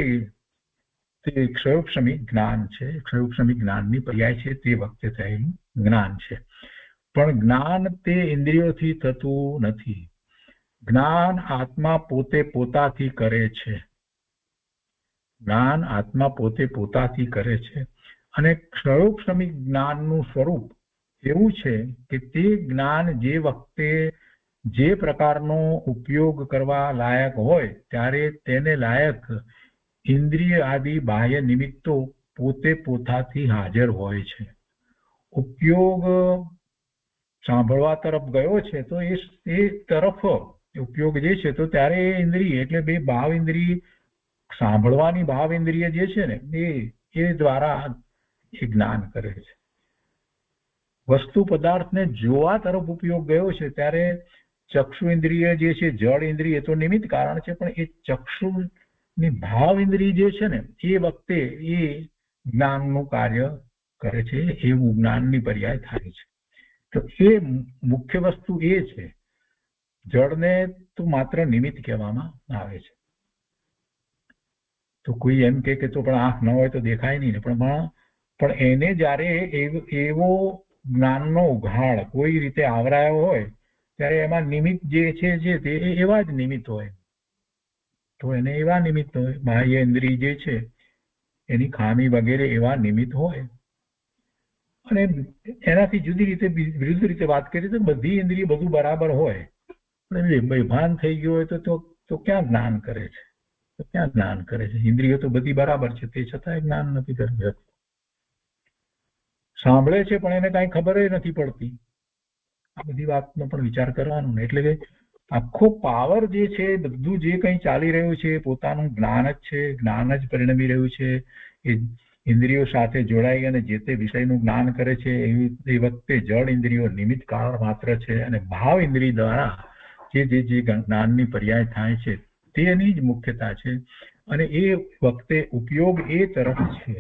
ક્ષયોપશમી જ્ઞાન છે. ક્ષયોપશમી જ્ઞાનની પર્યાય છે, તે વખતે થયેલું જ્ઞાન છે. પણ જ્ઞાન તે ઇન્દ્રિયોથી થતું નથી. જ્ઞાન આત્મા પોતે પોતાથી કરે છે. જ્ઞાન આત્મા પોતે પોતાથી કરે છે. અને ક્ષયોપશમી જ્ઞાનનું સ્વરૂપ એવું છે કે તે જ્ઞાન જે વખતે જે પ્રકારનો ઉપયોગ કરવા લાયક હોય ત્યારે તેને લાયક ઇન્દ્રિય આદિ બાહ્ય નિમિત્તો પોતે પોતાથી હાજર હોય છે. ઉપયોગ સાંભળવા તરફ ગયો છે તો એ તરફ ઉપયોગ જે છે તો ત્યારે એ ઇન્દ્રિય એટલે બે ભાવ ઇન્દ્રિય સાંભળવાની ભાવ ઇન્દ્રિય જે છે ને એ દ્વારા એ જ્ઞાન કરે છે. વસ્તુ પદાર્થને જોવા તરફ ઉપયોગ ગયો છે ત્યારે ચક્ષુ ઇન્દ્રિય જે છે જળ ઇન્દ્રિય તો નિમિત્ત કારણ છે, પણ એ ચક્ષુની ભાવ ઇન્દ્રિય જે છે ને એ વખતે એ જ્ઞાનનું કાર્ય કરે છે, એવું જ્ઞાનની પર્યાય થાય છે. તો એ મુખ્ય વસ્તુ એ છે. જળને તો માત્ર નિમિત્ત કહેવામાં આવે છે. તો કોઈ એમ કે તો પણ આંખ ન હોય તો દેખાય નહીં ને, પણ એને જ્યારે એવો જ્ઞાનનો ઉઘાડ કોઈ રીતે આવરાયો હોય ત્યારે એમાં નિમિત્ત જે છે તે એવા જ નિમિત્ત હોય. તો એને એવા નિમિત્ત હોય. બાહ્ય ઇન્દ્રિય જે છે એની ખામી વગેરે એવા નિમિત્ત હોય. અને એનાથી વિરુદ્ધ રીતે વાત કરીએ તો બધી ઇન્દ્રિય બધું બરાબર હોય પણ બેભાન થઈ ગયો હોય તો ક્યાં જ્ઞાન કરે છે? તો ક્યાં જ્ઞાન કરે છે? ઇન્દ્રિયો તો બધી બરાબર છે, તે છતાંય જ્ઞાન નથી કરી. સાંભળે છે પણ એને કાંઈ ખબર નથી પડતી. આ બધી વાતનો પણ વિચાર કરવાનો ને. એટલે કે આખો પાવર જે છે બધું જે કંઈ ચાલી રહ્યું છે પોતાનું જ્ઞાન જ છે, જ્ઞાન જ પરિણમી રહ્યું છે. એ ઇન્દ્રિયો સાથે જોડાઈ અને જે તે વિષયનું જ્ઞાન કરે છે એ વખતે જળ ઇન્દ્રિયો નિમિત્ત કારણ માત્ર છે અને ભાવ ઇન્દ્રિય દ્વારા જે જ્ઞાનની પર્યાય થાય છે તેની જ મુખ્યતા છે. અને એ વખતે ઉપયોગ એ તરફ છે.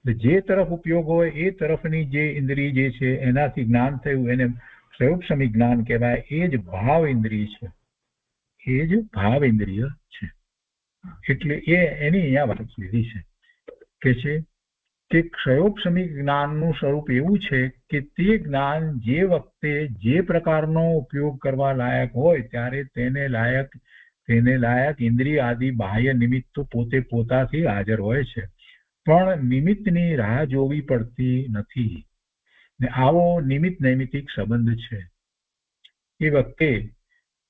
જે તરફ ઉપયોગ હોય એ તરફની જે ઇન્દ્રિય જે છે એનાથી જ્ઞાન થયું એને સ્વરૂપસમી જ્ઞાન કહેવાય. એ જ ભાવ ઇન્દ્રિય છે, એ જ ભાવ ઇન્દ્રિય છે. એટલે એની અહીંયા વાત લીધી છે કે ક્ષયોપશમી જ્ઞાનનું સ્વરૂપ એવું છે કે તે જ્ઞાન જે વખતે જે પ્રકારનો ઉપયોગ કરવા લાયક હોય ત્યારે તેને લાયક ઇન્દ્રિય આદિ બાહ્ય નિમિત્તો પોતે પોતાથી હાજર હોય છે, પણ નિમિત્તની રાહ જોવી પડતી નથી. ને આવો નિમિત્ત નૈમિત્તિક સંબંધ છે. એ વખતે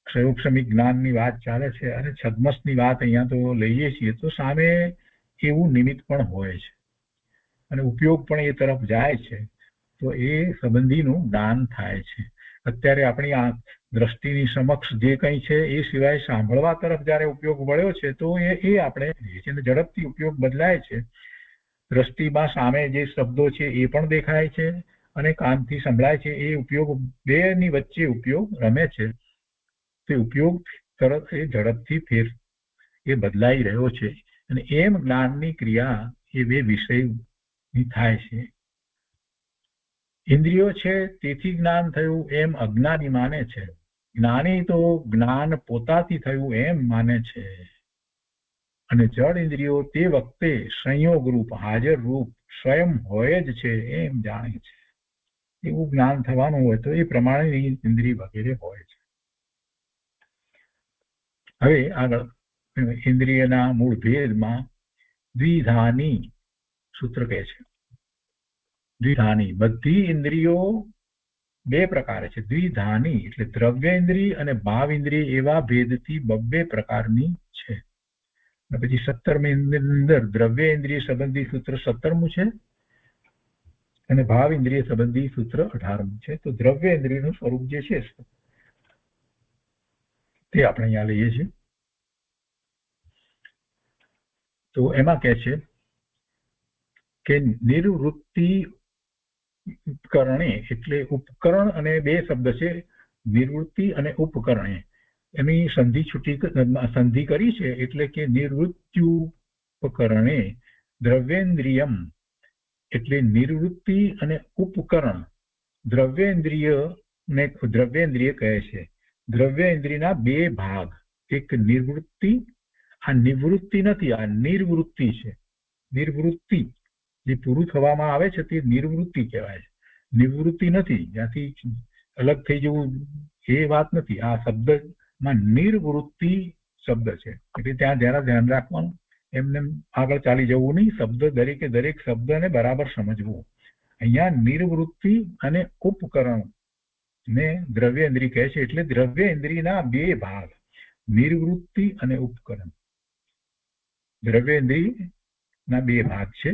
ક્ષયોપશમી જ્ઞાનની વાત ચાલે છે અને છદ્મસની વાત અહીંયા તો લઈએ છીએ તો સામે એવું નિમિત્ત પણ હોય છે અને ઉપયોગ પણ એ તરફ જાય છે. તો એ સંબંધીનું જ્ઞાન થાય છે. અત્યારે આપણી આ દ્રષ્ટિની સમક્ષ જે કંઈ છે એ સિવાય સાંભળવા તરફ જ્યારે ઉપયોગ વળ્યો છે તો એ આપણે ઝડપથી ઉપયોગ બદલાય છે. દ્રષ્ટિમાં સામે જે શબ્દો છે એ પણ દેખાય છે અને કાનથી સંભળાય છે. એ ઉપયોગ બેની વચ્ચે ઉપયોગ રમે છે. તે ઉપયોગ તરફ એ ઝડપથી એ બદલાઈ રહ્યો છે અને એમ જ્ઞાનની ક્રિયા એ બે વિષયની થાય છે. ઇન્દ્રિયો છે તેથી જ્ઞાન થયું એમ અજ્ઞાની માને છે. જ્ઞાની તો જ્ઞાન પોતાથી થયું એમ માને છે. અને જળ ઇન્દ્રિયો તે વખતે સંયોગ રૂપ હાજર રૂપ સ્વયં હોય જ છે એમ જાણે છે. એવું જ્ઞાન થવાનું હોય તો એ પ્રમાણેની ઇન્દ્રિય વગેરે હોય છે. હવે આગળ ઇન્દ્રિયના મૂળ ભેદમાં દ્વિધાની સૂત્ર કહે છે. દ્વિધાની બધી ઇન્દ્રિયો બે પ્રકારે છે. દ્વિધાની એટલે દ્રવ્ય ઇન્દ્રિય અને ભાવ ઇન્દ્રિય એવા ભેદથી બબ્બે પ્રકારની છે. પછી 17મી અંદર દ્રવ્ય ઇન્દ્રિય સંબંધી સૂત્ર 17મું છે અને ભાવ ઇન્દ્રિય સંબંધી સૂત્ર 18મું છે. તો દ્રવ્ય ઇન્દ્રિયનું સ્વરૂપ જે છે તે આપણે અહીંયા લઈએ છીએ. તો એમાં કહે છે કે નિવૃત્તિ ઉપકરણે એટલે ઉપકરણ અને બે શબ્દ છે નિવૃત્તિ અને ઉપકરણે. એની સંધિ કરી છે એટલે કે નિવૃત્ત્યુપકરણે દ્રવ્યેન્દ્રિયમ એટલે નિવૃત્તિ અને ઉપકરણ. દ્રવ્યેન્દ્રિય કહે છે. દ્રવ્યેન્દ્રિયના બે ભાગ, એક નિવૃત્તિ, આ નિવૃત્તિ નથી, આ નિર્વૃત્તિ છે. નિર્વૃત્તિ જે પૂરું થવામાં આવે છે તે નિર્વૃત્તિ કહેવાય છે. નિવૃત્તિ નથી, જ્યાંથી અલગ થઈ જવું એ વાત નથી. આ શબ્દમાં નિર્વૃત્તિ શબ્દ છે એટલે ત્યાં જરા ધ્યાન રાખવાનું. એમને આગળ ચાલી જવું નહીં. શબ્દ દરેક શબ્દને બરાબર સમજવું. અહીંયા નિર્વૃત્તિ અને ઉપકરણ ને દ્રવ્યેન્દ્રિય કહે છે. એટલે દ્રવ્યેન્દ્રિયના બે ભાગ, નિર્વૃત્તિ અને ઉપકરણ. દ્રવ્યેન્દ્રિયના બે ભાગ છે,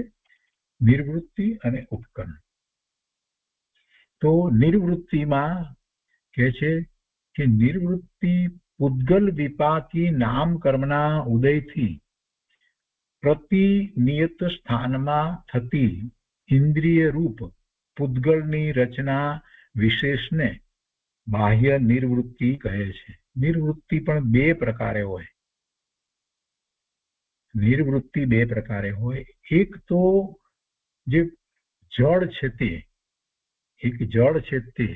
નિર્વૃત્તિ અને ઉપકરણ. તો નિર્વૃત્તિમાં કહે છે કે નિર્વૃત્તિ પૂદગલ વિપાકી નામ કર્મના ઉદયથી પ્રતિનિયત સ્થાનમાં થતી ઇન્દ્રિય રૂપ પૂદગલની રચના વિશેષને બાહ્ય નિર્વૃત્તિ કહે છે. નિર્વૃત્તિ પણ બે પ્રકારે હોય. નિર્વૃત્તિ બે પ્રકારે હોય. એક તો જે જળ છે તે, એક જળ છે તે,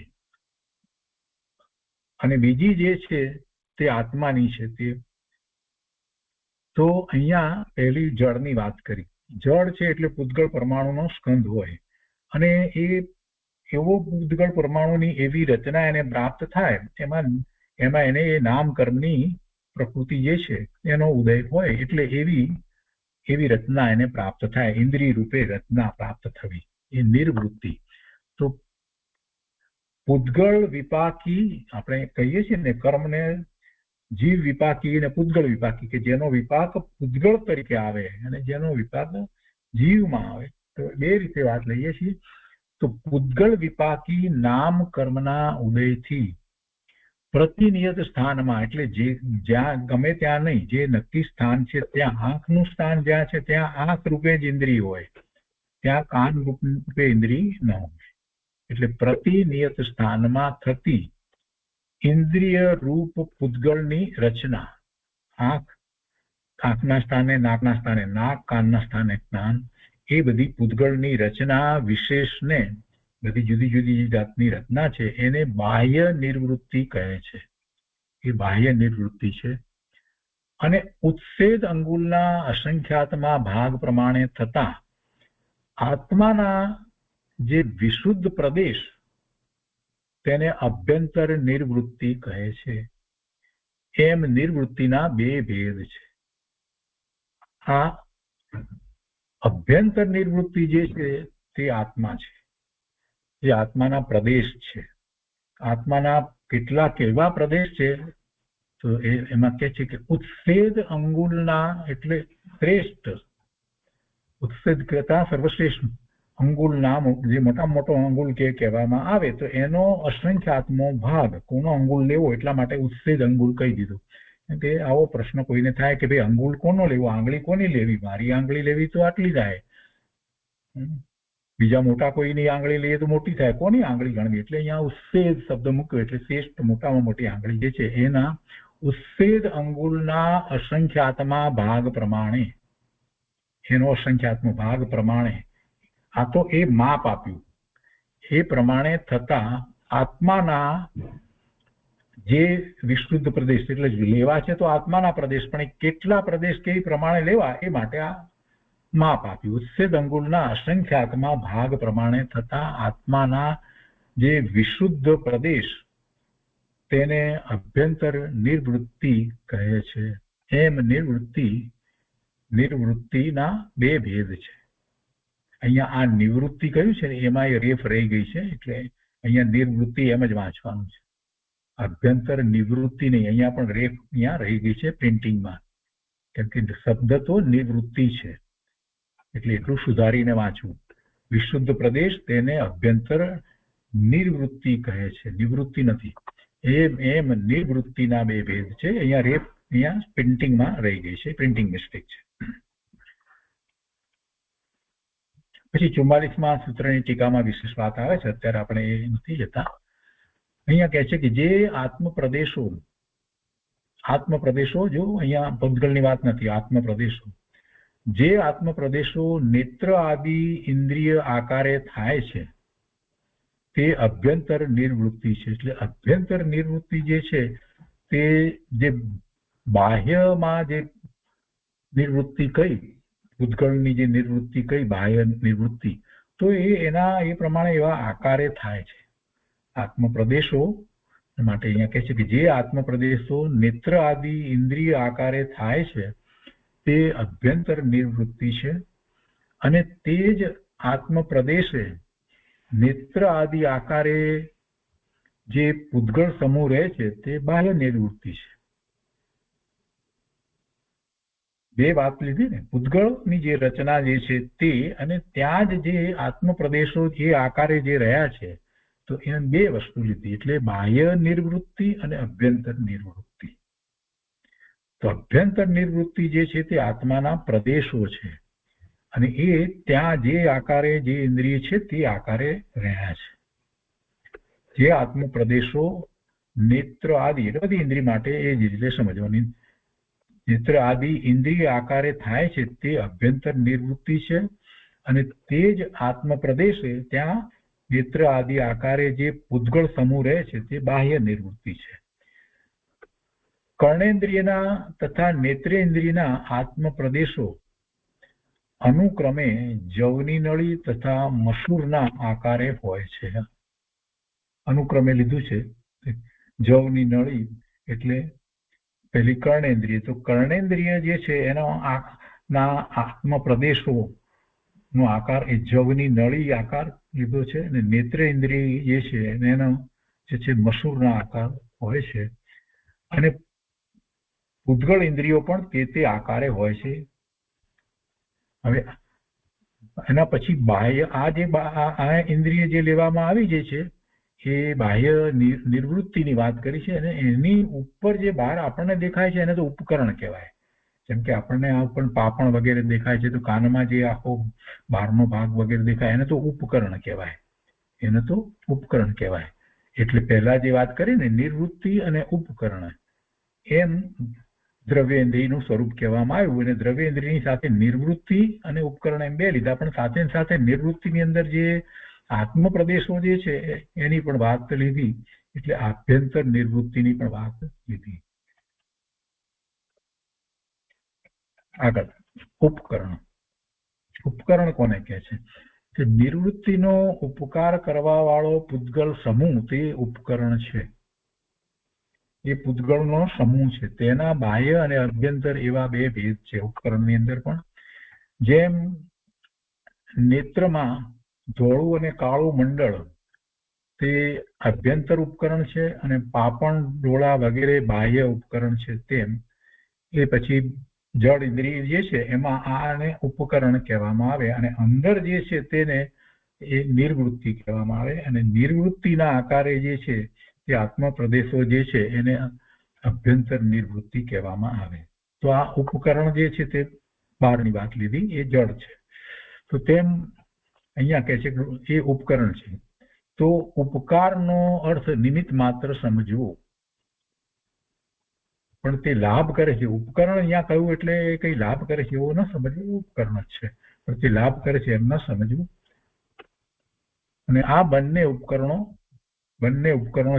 અને બીજી જે છે તે આત્માની છે તે. તો અહીંયા પહેલી જળની વાત કરી. જળ છે એટલે પૂદગળ પરમાણુનો સ્કંધ હોય, અને એ એવો પૂદગળ પરમાણુની એવી રચના એને પ્રાપ્ત થાય, એમાં એને એ નામકર્મની પ્રકૃતિ જે છે એનો ઉદય હોય, એટલે એવી રચના એને પ્રાપ્ત થાય, ઇન્દ્રિય રૂપે રચના પ્રાપ્ત થવી, એ નિર્વૃત્તિ. તો પૂદગળ વિપાકી આપણે કહીએ છીએ ને, કર્મને જીવ વિપાકી અને પૂદગળ વિપાકી, કે જેનો વિપાક પૂદગળ તરીકે આવે અને જેનો વિપાક જીવમાં આવે. તો બે રીતે વાત લઈએ છીએ. તો પૂદગળ વિપાકી નામ કર્મના ઉદયથી પ્રતિનિયત સ્થાનમાં, એટલે જે જ્યાં ગમે ત્યાં નહીં, જે નક્કી સ્થાન છે ત્યાં, આંખનું સ્થાન જ્યાં છે ત્યાં આંખ રૂપે જ ઇન્દ્રિય હોય, ત્યાં કાન રૂપે ઇન્દ્રિય ન હોય. એટલે પ્રતિનિયત સ્થાનમાં થતી ઇન્દ્રિય રૂપ પૂદગળની રચના, આંખના સ્થાને નાકના સ્થાને નાક, કાનના સ્થાને કાન, એ બધી પૂદગળની રચના વિશેષને, બધી જુદી જુદી જાતની રચના છે, એને બાહ્ય નિર્વૃત્તિ કહે છે. એ બાહ્ય નિર્વૃત્તિ છે. અને ઉત્સેદ અંગુલના અસંખ્યાતમાં ભાગ પ્રમાણે થતા આત્માના જે વિશુદ્ધ પ્રદેશ, તેને અભ્યંતર નિર્વૃત્તિ કહે છે. એમ નિર્વૃત્તિના બે ભેદ છે. આ અભ્યંતર નિર્વૃત્તિ જે છે તે આત્મા છે, જે આત્માના પ્રદેશ છે. આત્માના કેટલાક એવા પ્રદેશ છે, તો એમાં કહે છે કે ઉત્સેદ અંગુલના, એટલે શ્રેષ્ઠ, ઉત્સેદ કરતા સર્વશ્રેષ્ઠ અંગુલ નામ, જે મોટામાં મોટો અંગુલ કહેવામાં આવે, તો એનો અસંખ્યાતમો ભાગ, કોનો અંગુલ લેવો, એટલા માટે ઉત્સેદ અંગુલ કહી દીધું. કે આવો પ્રશ્ન કોઈને થાય કે ભાઈ અંગુલ કોનો લેવો, આંગળી કોની લેવી, મારી આંગળી લેવી તો આટલી થાય, બીજા મોટા કોઈની આંગળી લઈએ તો મોટી થાય, કોની આંગળી ગણવી. એટલે અહીંયા ઉત્સેદ શબ્દ મૂક્યો, એટલે શ્રેષ્ઠ મોટામાં મોટી આંગળી જે છે એના ઉત્સેદ અંગુલના અસંખ્યાતમાં ભાગ પ્રમાણે, એનો અસંખ્યાતનો ભાગ પ્રમાણે, આ તો એ માપ આપ્યું, એ પ્રમાણે થતા આત્માના જે વિશુદ્ધ પ્રદેશ, એટલે લેવા છે તો આત્માના પ્રદેશ, પણ કેટલા પ્રદેશ કેવી પ્રમાણે લેવા એ માટે આ માપ આપ્યું. ઉત્સેદ અંગુલના અસંખ્યાતમાં ભાગ પ્રમાણે થતા આત્માના જે વિશુદ્ધ પ્રદેશ, તેને અભ્યંતર નિર્વૃત્તિ કહે છે. એમ નિર્વૃત્તિના બે ભેદ છે. અહીંયા આ નિવૃત્તિ કહ્યું છે ને, એમાં એ રેફ રહી ગઈ છે, એટલે અહીંયા નિર્વૃત્તિ એમ જ વાંચવાનું છે, અભ્યંતર નિવૃત્તિ નહીં. અહીંયા પણ રેફ અહીંયા રહી ગઈ છે પ્રિન્ટિંગમાં, કેમ કે શબ્દ તો નિવૃત્તિ છે, એટલે એટલું સુધારીને વાંચવું. વિશુદ્ધ પ્રદેશ તેને અભ્યંતર નિર્વૃત્તિ કહે છે, નિવૃત્તિ નથી. એમ નિર્વૃત્તિના બે ભેદ છે. અહીંયા રેફ અહીંયા પ્રિન્ટિંગમાં રહી ગઈ છે, પ્રિન્ટિંગ મિસ્ટેક છે. પછી 44મા સૂત્રની ટીકામાં વિશેષ વાત આવે છે, અત્યારે આપણે એ નથી જતા. અહીંયા કહે છે કે જે આત્મપ્રદેશો, જો અહીંયા પૂદગળની વાત નથી, આત્મપ્રદેશો, જે આત્મપ્રદેશો નેત્ર આદિ ઇન્દ્રિય આકારે થાય છે તે અભ્યંતર નિર્વૃત્તિ છે. એટલે અભ્યંતર નિર્વૃત્તિ જે છે તે જે બાહ્યમાં જે નિર્વૃત્તિ કઈ, પૂદગળની જે નિર્વૃત્તિ કઈ બાહ્ય નિર્વૃત્તિ, તો એના એ પ્રમાણે એવા આકારે થાય છે આત્મપ્રદેશો. માટે અહીંયા કહે છે કે જે આત્મપ્રદેશો નેત્ર આદિ ઇન્દ્રિય આકારે થાય છે તે અભ્યંતર નિર્વૃત્તિ છે. અને તે જ આત્મપ્રદેશે નેત્ર આદિ આકારે જે પૂતગળ સમૂહ રહે છે તે બાહ્ય નિવૃત્તિ છે. બે વાત લીધી ને, પૂતગળની જે રચના જે છે તે, અને ત્યાં જ જે આત્મપ્રદેશો જે આકારે જે રહ્યા છે, તો એને બે વસ્તુ લીધી, એટલે બાહ્ય નિવૃત્તિ અને અભ્યંતર નિવૃત્તિ. તો અભ્યંતર નિવૃત્તિ જે છે તે આત્માના પ્રદેશો છે, અને એ ત્યાં જે આકારે જે ઇન્દ્રિય છે તે આકારે રહ્યા છે. જે આત્મપ્રદેશો નેત્ર આદિ એટલે બધી ઇન્દ્રિય માટે એ જ રીતે સમજવાની. નેત્ર આદિ ઇન્દ્રિય આકારે થાય છે તે અભ્યંતર નિવૃત્તિ છે, અને તે જ આત્મપ્રદેશે ત્યાં નેત્ર આદિ આકારે જે પૂતગળ સમૂહ રહે છે તે બાહ્ય નિવૃત્તિ છે. કર્ણેન્દ્રિયના તથા નેત્રેન્દ્રિયના આત્મપ્રદેશો અનુક્રમે જવની નળી તથા મસૂરના આકારે હોય છે. અનુક્રમે લીધું છે. જવની નળી એટલે પેલી કર્ણેન્દ્રિય, તો કર્ણેન્દ્રિય જે છે એનો ના આત્મપ્રદેશો નો આકાર એ જવની નળી આકાર લીધો છે, અને નેત્રેન્દ્રિય જે છે એનો જે છે મસૂરના આકાર હોય છે, અને પૂતગળ ઇન્દ્રિયો પણ તે આકારે હોય છે. હવે એના પછી બાહ્ય આ ઇન્દ્રિય જે લેવામાં આવી જે છે એ બાહ્ય નિવૃત્તિની વાત કરી છે, અને એની ઉપર જે બહાર આપણને દેખાય છે એને તો ઉપકરણ કહેવાય. જેમ કે આપણને આ પણ પાપણ વગેરે દેખાય છે, તો કાનમાં જે આખો બહારનો ભાગ વગેરે દેખાય એને તો ઉપકરણ કહેવાય, એને તો ઉપકરણ કહેવાય. એટલે પહેલા જે વાત કરી ને નિવૃત્તિ અને ઉપકરણ, એમ દ્રવ્યેન્દ્રિયનું સ્વરૂપ કહેવામાં આવ્યું, અને દ્રવ્યેન્દ્રિયની સાથે નિવૃત્તિ અને ઉપકરણ એમ બે લીધા, પણ સાથે સાથે નિવૃત્તિની અંદર જે આત્મપ્રદેશો જે છે એની પણ વાત લીધી, એટલે આભ્યંતર નિવૃત્તિની પણ વાત લીધી. આગળ ઉપકરણ. ઉપકરણ કોને કહે છે? કે નિવૃત્તિનો ઉપકાર કરવા વાળો પૂતગળ સમૂહ તે ઉપકરણ છે. એ પૂતગળનો સમૂહ છે, તેના બાહ્ય અને અભ્યંતર એવા બે ભેદ છે ઉપકરણની અંદર પણ. જેમ નેત્રમાં ધોળું અને કાળું મંડળ તે અભ્યંતર ઉપકરણ છે, અને પાપણ ડોળા વગેરે બાહ્ય ઉપકરણ છે, તેમ એ પછી જળ ઇન્દ્રિય જે છે એમાં આને ઉપકરણ કહેવામાં આવે, અને અંદર જે છે તેને એ નિવૃત્તિ કહેવામાં આવે, અને નિવૃત્તિના આકારે જે છે તે આત્મપ્રદેશો જે છે એને અભ્યંતર નિવૃત્તિ કહેવામાં આવે. તો આ ઉપકરણ જે છે તે બહારની વાત લીધી, એ જળ છે. તો તેમ અહીંયા કહે છે કે એ ઉપકરણ છે. તો ઉપકારનો અર્થ નિમિત્ત માત્ર સમજવો, પણ તે લાભ કરે છે. ઉપકરણ અહીંયા કહ્યું એટલે કઈ લાભ કરે છે એવું ન સમજવું, ઉપકરણ જ છે પણ તે લાભ કરે છે એમ ન સમજવું. અને આ બંને ઉપકરણો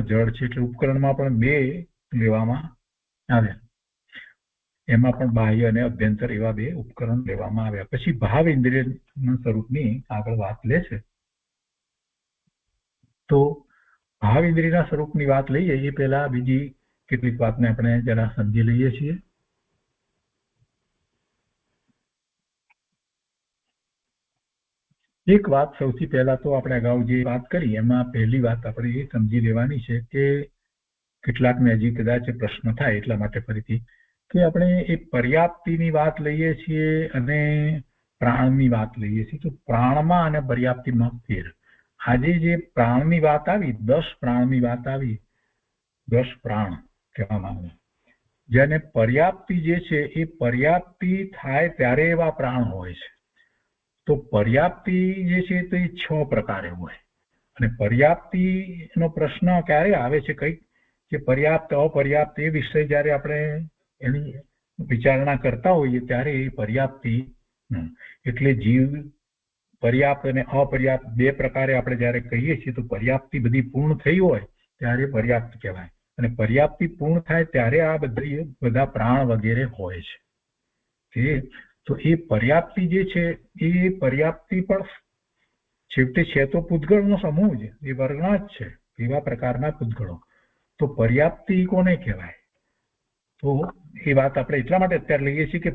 જળ છે, એટલે ઉપકરણમાં પણ બે લેવામાં આવ્યા, એમાં પણ બાહ્ય અને અભ્યંતર એવા બે ઉપકરણ લેવામાં આવ્યા. પછી ભાવ ઇન્દ્રિય સ્વરૂપની આગળ વાત લે છે. તો ભાવ ઇન્દ્રિયના સ્વરૂપની વાત લઈએ એ પહેલા બીજી કેટલીક વાતને આપણે જરા સમજી લઈએ છીએ. એક વાત સૌથી પહેલા તો આપણે અગાઉ જે વાત કરી એમાં પહેલી વાત આપણે એ સમજી લેવાની છે કે કેટલાકને હજી કદાચ પ્રશ્ન થાય એટલા માટે ફરીથી, કે આપણે એ પર્યાપ્તિની વાત લઈએ છીએ અને પ્રાણની વાત લઈએ છીએ. તો પ્રાણમાં અને પર્યાપ્તિમાં ફેર. આજે જે પ્રાણની વાત આવી, 10 પ્રાણની વાત આવી, 10 પ્રાણ કહેવામાં આવે, જેને પર્યાપ્તિ જે છે એ પર્યાપ્તિ થાય ત્યારે એવા પ્રાણ હોય છે. તો પર્યાપ્તિ જે છે તે 6 પ્રકારે હોય, અને પર્યાપ્તિનો પ્રશ્ન ક્યારે આવે છે, કઈક કે પર્યાપ્ત અપર્યાપ્ત એ વિષય જયારે આપણે એની વિચારણા કરતા હોઈએ ત્યારે એ પર્યાપ્તિ, એટલે જીવ પર્યાપ્ત અને અપર્યાપ્ત બે પ્રકારે આપણે જયારે કહીએ છીએ, તો પર્યાપ્તિ બધી પૂર્ણ થઈ હોય ત્યારે પર્યાપ્ત કહેવાય, અને પર્યાપ્તિ પૂર્ણ થાય ત્યારે આ બધા પ્રાણ વગેરે હોય છે. તો એ પર્યાપ્તિ જે છે એ પર્યાપ્તિ પણ છેવટે છે તો પૂતગળનો સમૂહ છે, એ વર્ગના જ છે, એવા પ્રકારના પૂતગળો. તો પર્યાપ્તિ કોને કહેવાય? તો એ વાત આપણે એટલા માટે અત્યારે લઈએ છીએ કે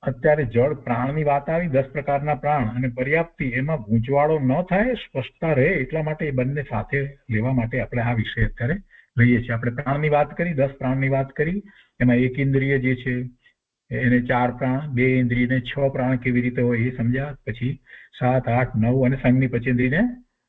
અત્યારે જળ પ્રાણની વાત આવી, 10 પ્રકારના પ્રાણ અને પર્યાપ્તિ, એમાં ગૂંચવાડો ન થાય, સ્પષ્ટતા રહે એટલા માટે એ બંને સાથે લેવા માટે આપણે આ વિષય અત્યારે લઈએ છીએ. આપણે પ્રાણની વાત કરી, 10 પ્રાણની વાત કરી, એમાં એક ઇન્દ્રિય જે છે એને 4 પ્રાણ, 2 ઇન્દ્રિયને 6 પ્રાણ કેવી રીતે હોય એ સમજ્યા, પછી 7, 8, 9 અને સંઘની પચેન્દ્રિયને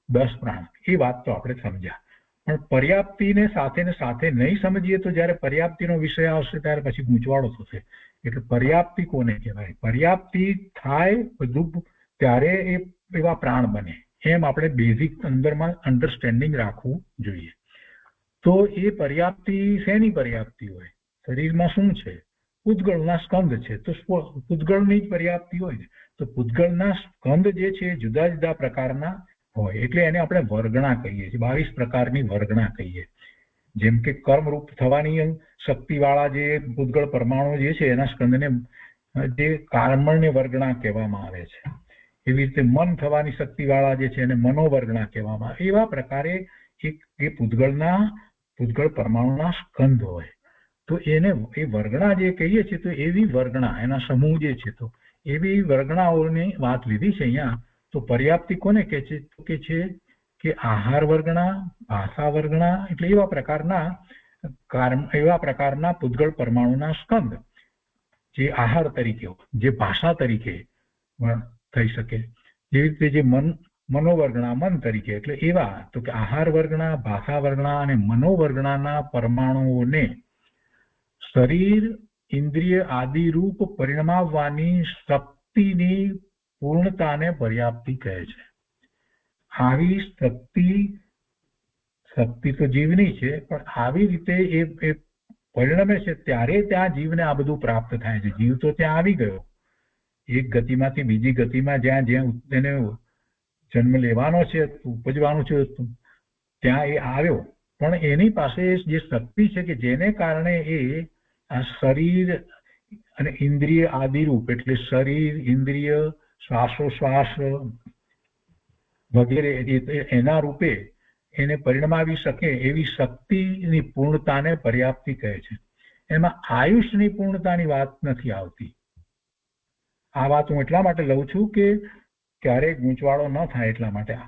10 પ્રાણ, એ વાત તો આપણે સમજ્યા. પણ પર્યાપ્તિને સાથે નહીં સમજીએ તો જ્યારે પર્યાપ્તિનો વિષય આવશે ત્યારે પછી ગૂંચવાડો થશે. એટલે પર્યાપ્તિ કોને કહેવાય? પર્યાપ્તિ થાય બધું ત્યારે એ એવા પ્રાણ બને, એમ આપણે બેઝિક અંદરમાં અન્ડરસ્ટેન્ડિંગ રાખવું જોઈએ. તો એ પર્યાપ્તિ શેની પર્યાપ્તિ હોય? શરીરમાં શું છે? પૂતગળના સ્કંદ છે, તો પૂતગળની જ પર્યાપ્તિ હોય ને. તો પૂતગળના સ્કંદ જે છે જુદા જુદા પ્રકારના હોય, એટલે એને આપણે વર્ગણા કહીએ છીએ. 22 પ્રકારની વર્ગણા કહીએ. જેમ કે કર્મરૂપ થવાની શક્તિવાળા જે પૂતગળ પરમાણુ જે છે એના સ્કંદને જે કાર્મણ્ય વર્ગણા કહેવામાં આવે છે. એવી રીતે મન થવાની શક્તિવાળા જે છે એને મનોવર્ગણા કહેવામાં આવે. એવા પ્રકારે એ પૂતગળ પરમાણુના સ્કંદ હોય, તો એને એ વર્ગણા જે કહીએ છીએ, તો એવી વર્ગણા એના સમૂહ જે છે, તો એવી વર્ગણાઓની વાત લીધી છે અહીંયા. તો પર્યાપ્તિ કોને કહે છે? તો કે છે કે આહાર વર્ગણા, ભાષા વર્ગણા, એટલે એવા પ્રકારના પૂતગળ પરમાણુના સ્કંદ જે આહાર તરીકે, જે ભાષા તરીકે થઈ શકે. જેવી રીતે જે મનોવર્ગણા મન તરીકે, એટલે એવા તો કે આહાર વર્ગણા, ભાષા વર્ગણા અને મનોવર્ગણાના પરમાણુઓને શરીર ઇન્દ્રિય આદિ રૂપ પરિણમાવવાની શક્તિની પૂર્ણતાને પર્યાપ્તિ કહે છે. આવી શક્તિ તો જીવની છે, પણ આવી રીતે એ પરિણમે છે ત્યારે ત્યાં જીવને આ બધું પ્રાપ્ત થાય છે. જીવ તો ત્યાં આવી ગયો, એક ગતિમાંથી બીજી ગતિમાં જ્યાં એને જન્મ લેવાનો છે, ઉપજવાનું છે, ત્યાં એ આવ્યો. પણ એની પાસે જે શક્તિ છે કે જેને કારણે એ આ શરીર અને ઇન્દ્રિય આદિરૂપ, એટલે શરીર, ઇન્દ્રિય, શ્વાસોશ્વાસ વગેરે એના રૂપે એને પરિણમાવી શકે એવી શક્તિની પૂર્ણતાને પર્યાપ્તિ કહે છે. એમાં આયુષની પૂર્ણતાની વાત નથી આવતી. આ વાત હું એટલા માટે લઉં છું કે ક્યારેક ગૂંચવાડો ન થાય એટલા માટે.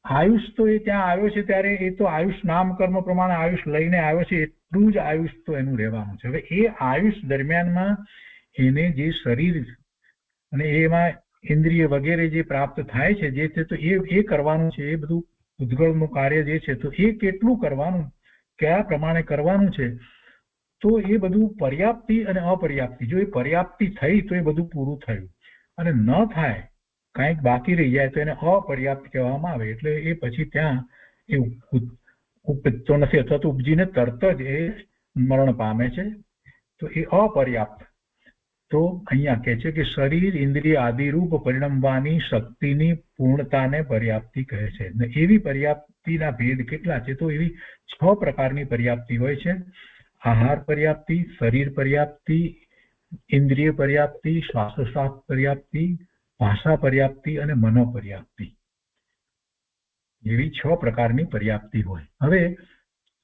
આયુષ તો એ ત્યાં આવ્યો છે ત્યારે એ તો આયુષ નામકર્મ પ્રમાણે આયુષ લઈને આવ્યો છે, એટલું જ આયુષ તો એનું રહેવાનું છે. હવે એ આયુષ દરમિયાનમાં એને જે શરીર અને એમાં ઇન્દ્રિય વગેરે જે પ્રાપ્ત થાય છે, જે છે તો એ કરવાનું છે. એ બધું ઉદ્ગળનું કાર્ય જે છે, તો એ કેટલું કરવાનું, કયા પ્રમાણે કરવાનું છે, તો એ બધું પર્યાપ્તિ અને અપર્યાપ્તિ. જો એ પર્યાપ્તિ થઈ તો એ બધું પૂરું થયું, અને ન થાય કંઈક બાકી રહી જાય તો એને અપર્યાપ્ત કહેવામાં આવે. એટલે એ પછી ત્યાં એ ઉપજતો નથી, અથવા તો ઉપજીને તરત જ એ મરણ પામે છે, તો એ અપર્યાપ્ત. તો અહીંયા કહે છે કે શરીર ઇન્દ્રિય આદિરૂપ પરિણમવાની શક્તિની પૂર્ણતાને પર્યાપ્તિ કહે છે. એવી પર્યાપ્તિના ભેદ કેટલા છે? તો એવી 6 પ્રકારની પર્યાપ્તિ હોય છે. આહાર પર્યાપ્તિ, શરીર પર્યાપ્તિ, ઇન્દ્રિય પર્યાપ્તિ, શ્વાસોશ્વાસ પર્યાપ્તિ, ભાષા પર્યાપ્તિ અને મનો પર્યાપ્તિ. એવી 6 પ્રકારની પર્યાપ્તિ હોય. હવે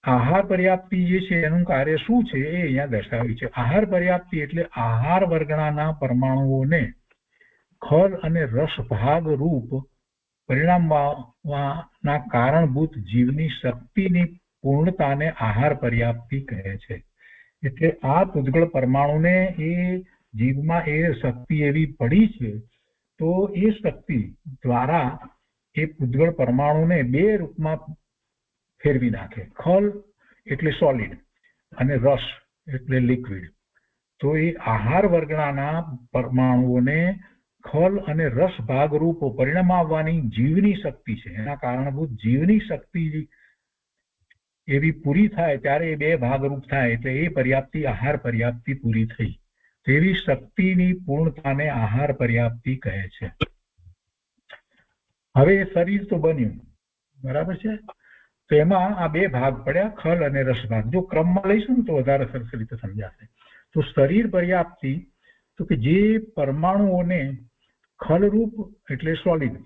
આહાર પર્યાપ્તિ જે છે એનું કાર્ય શું છે એ અહીંયા દર્શાવ્યું છે. આહાર પર્યાપ્તિ એટલે આહાર વર્ગણાના પરમાણુઓને ખલ અને રસ ભાગ રૂપ પરિણામવાના કારણભૂત જીવની શક્તિની પૂર્ણતાને આહાર પર્યાપ્તિ કહે છે. એટલે આ પૂતગળ પરમાણુને એ જીવમાં એ શક્તિ એવી પડી છે, તો એ શક્તિ દ્વારા એ પૂતગળ પરમાણુને 2 રૂપમાં ફેરવી નાખે. ખલ એટલે સોલિડ અને રસ એટલે લિક્વિડ. તો એ આહાર વર્ગણાના પરમાણુઓને ખલ અને રસ ભાગરૂપ પરિણમાવવાની જીવની શક્તિ છે, એના કારણભૂત જીવની શક્તિ એવી પૂરી થાય ત્યારે એ 2 ભાગરૂપ થાય, એટલે એ પર્યાપ્તિ આહાર પર્યાપ્તિ પૂરી થઈ. તેવી શક્તિની પૂર્ણતાને આહાર પર્યાપ્તિ કહે છે. હવે એ શરીર તો બન્યું, બરાબર છે, તો એમાં આ 2 ભાગ પડ્યા, ખલ અને રસ ભાગ. જો ક્રમમાં લઈશું ને તો વધારે સરસ રીતે સમજાશે. તો શરીર પર્યાપ્તિ તો કે જે પરમાણુઓને ખલરૂપ એટલે સોલિડ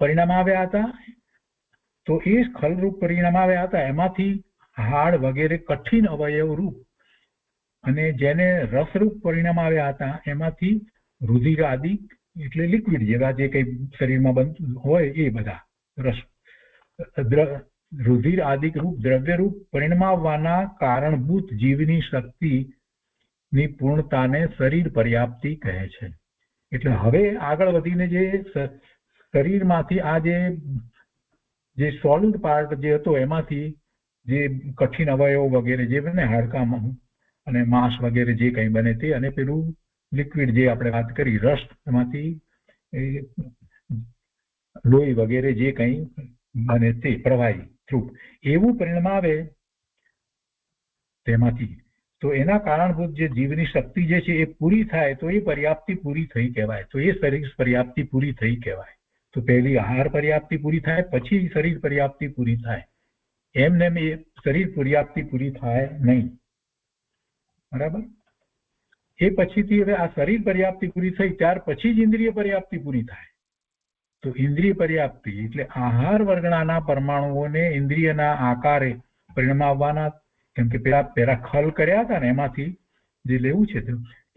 પરિણામ આવ્યા હતા, તો એ ખલરૂપ પરિણામ આવ્યા હતા એમાંથી હાડ વગેરે કઠિન અવયવ રૂપ, અને જેને રસરૂપ પરિણામ આવ્યા હતા એમાંથી રુધિર આદિ એટલે લિક્વિડ જેવા જે કંઈ શરીરમાં બનતું હોય એ બધા રસ રુધિર આદિક રૂપ દ્રવ્યરૂપ પરિણમાવવાના કારણભૂત જીવની શક્તિની પૂર્ણતાને શરીર પર્યાપ્તિ કહે છે. એટલે હવે આગળ વધીને જે શરીરમાંથી આ જે સોલિડ પાર્ટ જે હતો એમાંથી જે કઠિન અવયવ વગેરે જે બને હાડકામાં અને માંસ વગેરે જે કંઈ બને તે અને પેલું લિક્વિડ જે આપણે વાત કરી રસ એમાંથી લોહી વગેરે જે કંઈ બને તે પ્રવાહી રૂપ એવું પરિણામ આવે તેમાંથી તો એના કારણભૂત જે જીવની શક્તિ જે છે એ પૂરી થાય તો એ પર્યાપ્તિ પૂરી થઈ કહેવાય. તો એ શરીર પર્યાપ્તિ પૂરી થઈ કહેવાય. તો પહેલી આહાર પર્યાપ્તિ પૂરી થાય પછી શરીર પર્યાપ્તિ પૂરી થાય. એમને એ શરીર પર્યાપ્તિ પૂરી થાય નહીં. બરાબર. એ પછીથી હવે આ શરીર પર્યાપ્તિ પૂરી થઈ ત્યાર પછી જ ઇન્દ્રિય પર્યાપ્તિ પૂરી થાય. તો ઇન્દ્રિય પર્યાપ્તિ એટલે આહાર વર્ગણાના પરમાણુઓને ઇન્દ્રિયના આકારે પરિણમાવવાના, કેમ કે પેલા ખલ કર્યા હતા ને એમાંથી જે લેવું છે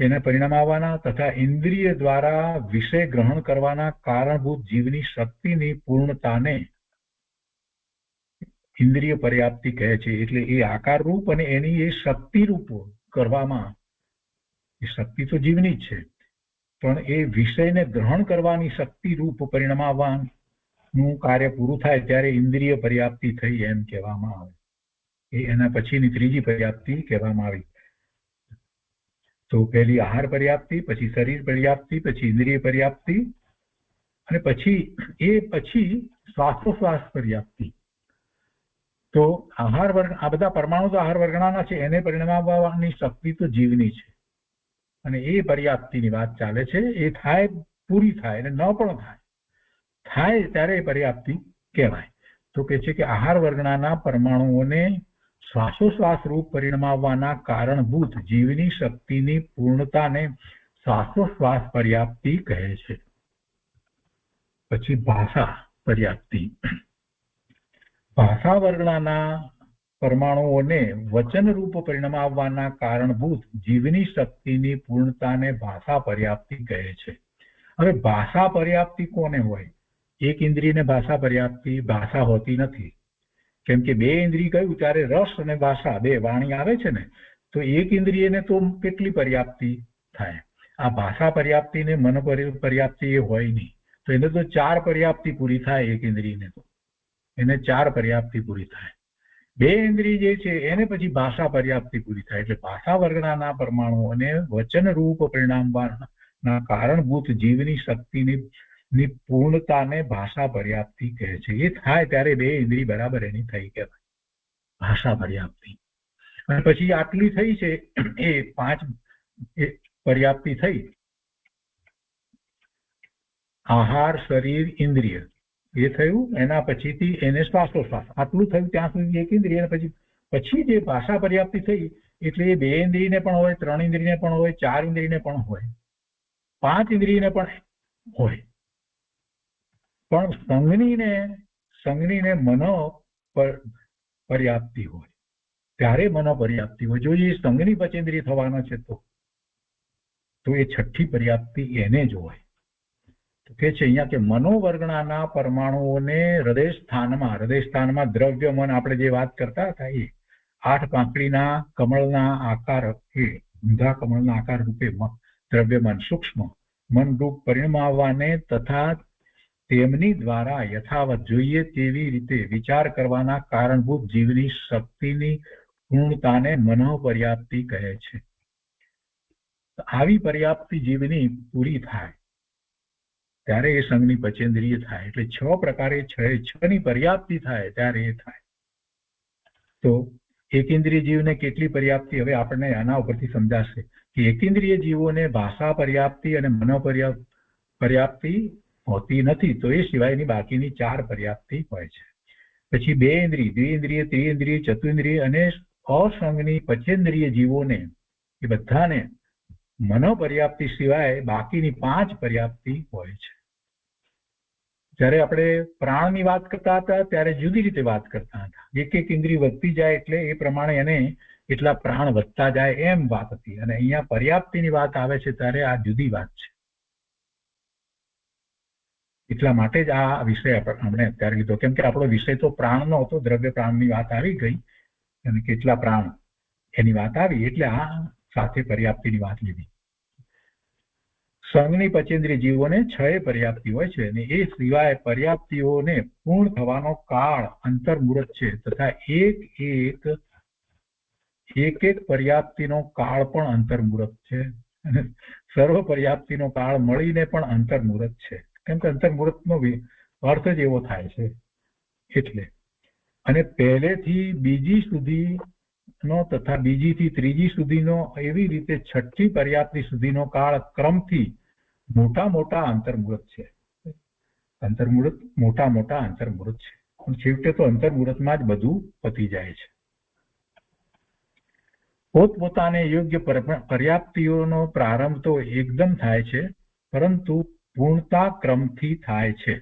એને પરિણમાવવાના તથા ઇન્દ્રિય દ્વારા વિષય ગ્રહણ કરવાના કારણભૂત જીવની શક્તિની પૂર્ણતાને ઇન્દ્રિય પર્યાપ્તિ કહે છે. એટલે એ આકાર રૂપ અને એની એ શક્તિ રૂપ કરવામાં, એ શક્તિ તો જીવની જ છે પણ એ વિષયને ગ્રહણ કરવાની શક્તિ રૂપ પરિણમાવવાનું કાર્ય પૂરું થાય ત્યારે ઇન્દ્રિય પર્યાપ્તિ થઈ એમ કહેવામાં આવે. એના પછીની ત્રીજી પર્યાપ્તિ કહેવામાં આવી. તો પહેલી આહાર પર્યાપ્તિ, પછી શરીર પર્યાપ્તિ, પછી ઇન્દ્રિય પર્યાપ્તિ અને પછી શ્વાસોશ્વાસ પર્યાપ્તિ. તો આહાર વર્ગ આ બધા પરમાણુ તો આહાર વર્ગણાના છે એને પરિણમાવવાની શક્તિ તો જીવની છે અને એ પર્યાપ્તિની વાત ચાલે છે. એ થાય પૂરી થાય અને ન પણ થાય ત્યારે એ પર્યાપ્તિ કહેવાય. તો કે છે કે આહાર વર્ગણાના પરમાણુઓને શ્વાસોશ્વાસ રૂપ પરિણમાવવાના કારણભૂત જીવની શક્તિની પૂર્ણતાને શ્વાસોશ્વાસ પર્યાપ્તિ કહે છે. પછી ભાષા પર્યાપ્તિ. ભાષા વર્ગણાના પરમાણુઓને વચન રૂપ પરિણમાવવાના કારણભૂત જીવની શક્તિની પૂર્ણતાને ભાષા પર્યાપ્તિ કહે છે. હવે ભાષા પર્યાપ્તિ કોને હોય? એક ઇન્દ્રિયને ભાષા પર્યાપ્તિ ભાષા હોતી નથી. કેમ કે બે ઇન્દ્રિય કહ્યું ત્યારે રસ અને ભાષા બે વાણી આવે છે ને, તો એક ઇન્દ્રિયને તો કેટલી પર્યાપ્તિ થાય? આ ભાષા પર્યાપ્તિ ને મન પર્યાપ્તિ એ હોય નહીં. તો એને તો ચાર પર્યાપ્તિ પૂરી થાય. એક ઇન્દ્રિયને તો એને ચાર પર્યાપ્તિ પૂરી થાય. બે ઇન્દ્રિય જે છે એને પછી ભાષા પર્યાપ્તિ પૂરી થાય. એટલે ભાષા વર્ગણાના પરમાણુઓને વચન રૂપ પરિણામવાના કારણભૂત જીવની શક્તિની પૂર્ણતાને ભાષા પર્યાપ્તિ કહે છે. એ થાય ત્યારે બે ઇન્દ્રિય બરાબર એની થઈ કહેવાય ભાષા પર્યાપ્તિ. અને પછી આટલી થઈ છે એ પાંચ પર્યાપ્તિ થઈ. આહાર, શરીર, ઇન્દ્રિય એ થયું. એના પછીથી એને શ્વાસોશ્વાસ આટલું થયું ત્યાં સુધી એક ઇન્દ્રિય. પછી જે ભાષા પર્યાપ્તિ થઈ એટલે એ બે ઇન્દ્રિયને પણ હોય, ત્રણ ઇન્દ્રિયને પણ હોય, ચાર ઇન્દ્રિયને પણ હોય, પાંચ ઇન્દ્રિયને પણ હોય. પણ સંજ્ઞીને મનો પર્યાપ્તિ હોય ત્યારે મનો પર્યાપ્તિ હોય. જો એ સંજ્ઞી પચેન્દ્રિય થવાના છે તો એ છઠ્ઠી પર્યાપ્તિ એને જ હોય. તો કે છે અહીંયા કે મનોવર્ગણાના પરમાણુઓને હૃદય સ્થાનમાં દ્રવ્ય મન આપણે જે વાત કરતા હતા એ 8 પાંખડીના કમળના આકાર એ ઊંધા કમળના આકાર રૂપે દ્રવ્ય મન સૂક્ષ્મ મન રૂપ પરિણમાવવાને તથા તેમની દ્વારા યથાવત જોઈએ તેવી રીતે વિચાર કરવાના કારણભૂત જીવની શક્તિની પૂર્ણતાને મનો પર્યાપ્તિ કહે છે. આવી પર્યાપ્તિ જીવની પૂરી થાય ત્યારે એ સંઘની પચેન્દ્રિય થાય. એટલે 6 પ્રકારે 6 ની પર્યાપ્તિ થાય ત્યારે એ થાય. તો એકેન્દ્રિય જીવને કેટલી પર્યાપ્તિ? હવે આપણને આના ઉપરથી સમજાશે કે એકેન્દ્રિય જીવોને ભાષા પર્યાપ્તિ અને મનો પર્યાપ્તિ હોતી નથી. તો એ સિવાયની બાકીની 4 પર્યાપ્તિ હોય છે. પછી 2 ઇન્દ્રિય, દ્વિઇન્દ્રિય, ત્રિઇન્દ્રિય, ચતુઇન્દ્રિય અને અસંગની પચેન્દ્રિય જીવોને એ બધાને મનો પર્યાપ્તિ સિવાય બાકીની 5 પર્યાપ્તિ હોય છે. જ્યારે આપણે પ્રાણની વાત કરતા હતા ત્યારે જુદી રીતે વાત કરતા હતા. એક ઇન્દ્રિય વધતી જાય એટલે એ પ્રમાણે એને એટલા પ્રાણ વધતા જાય એમ વાત હતી. અને અહીંયા પર્યાપ્તિની વાત આવે છે ત્યારે આ જુદી વાત છે. એટલા માટે જ આ વિષય આપણે અત્યારે લીધો, કેમ કે આપણો વિષય તો પ્રાણનો હતો, દ્રવ્ય પ્રાણની વાત આવી ગઈ અને કેટલા પ્રાણ એની વાત આવી, એટલે આ સાથે પર્યાપ્તિની વાત લીધી. સંઘની પચેન્દ્રિય જીવોને 6 પર્યાપ્તિ હોય છે અને એ સિવાય પર્યાપ્તિઓને પૂર્ણ થવાનો કાળ અંતર્મુહૂર્ત છે, તથા એક પર્યાપ્તિનો કાળ પણ અંતર્મુહૂર્ત છે અને સર્વ પર્યાપ્તિનો કાળ મળીને પણ અંતર્મુહૂર્ત છે, કેમ કે અંતર્મુહૂર્તનો અર્થ જ એવો થાય છે એટલે. અને પહેલેથી બીજી સુધીનો તથા બીજીથી ત્રીજી સુધીનો એવી રીતે છઠ્ઠી પર્યાપ્તિ સુધીનો કાળ ક્રમથી મોટા અંતર્મુહૂર્ત છે. અંતર્મુહૂર્ત મોટા અંતર્મુહૂર્ત છે, પણ છેવટે તો અંતર્મુહૂર્તમાં જ બધું પતી જાય છે. પોતપોતાને યોગ્ય પર્યાપ્તિઓનો પ્રારંભ તો એકદમ થાય છે, પરંતુ પૂર્ણતા ક્રમથી થાય છે.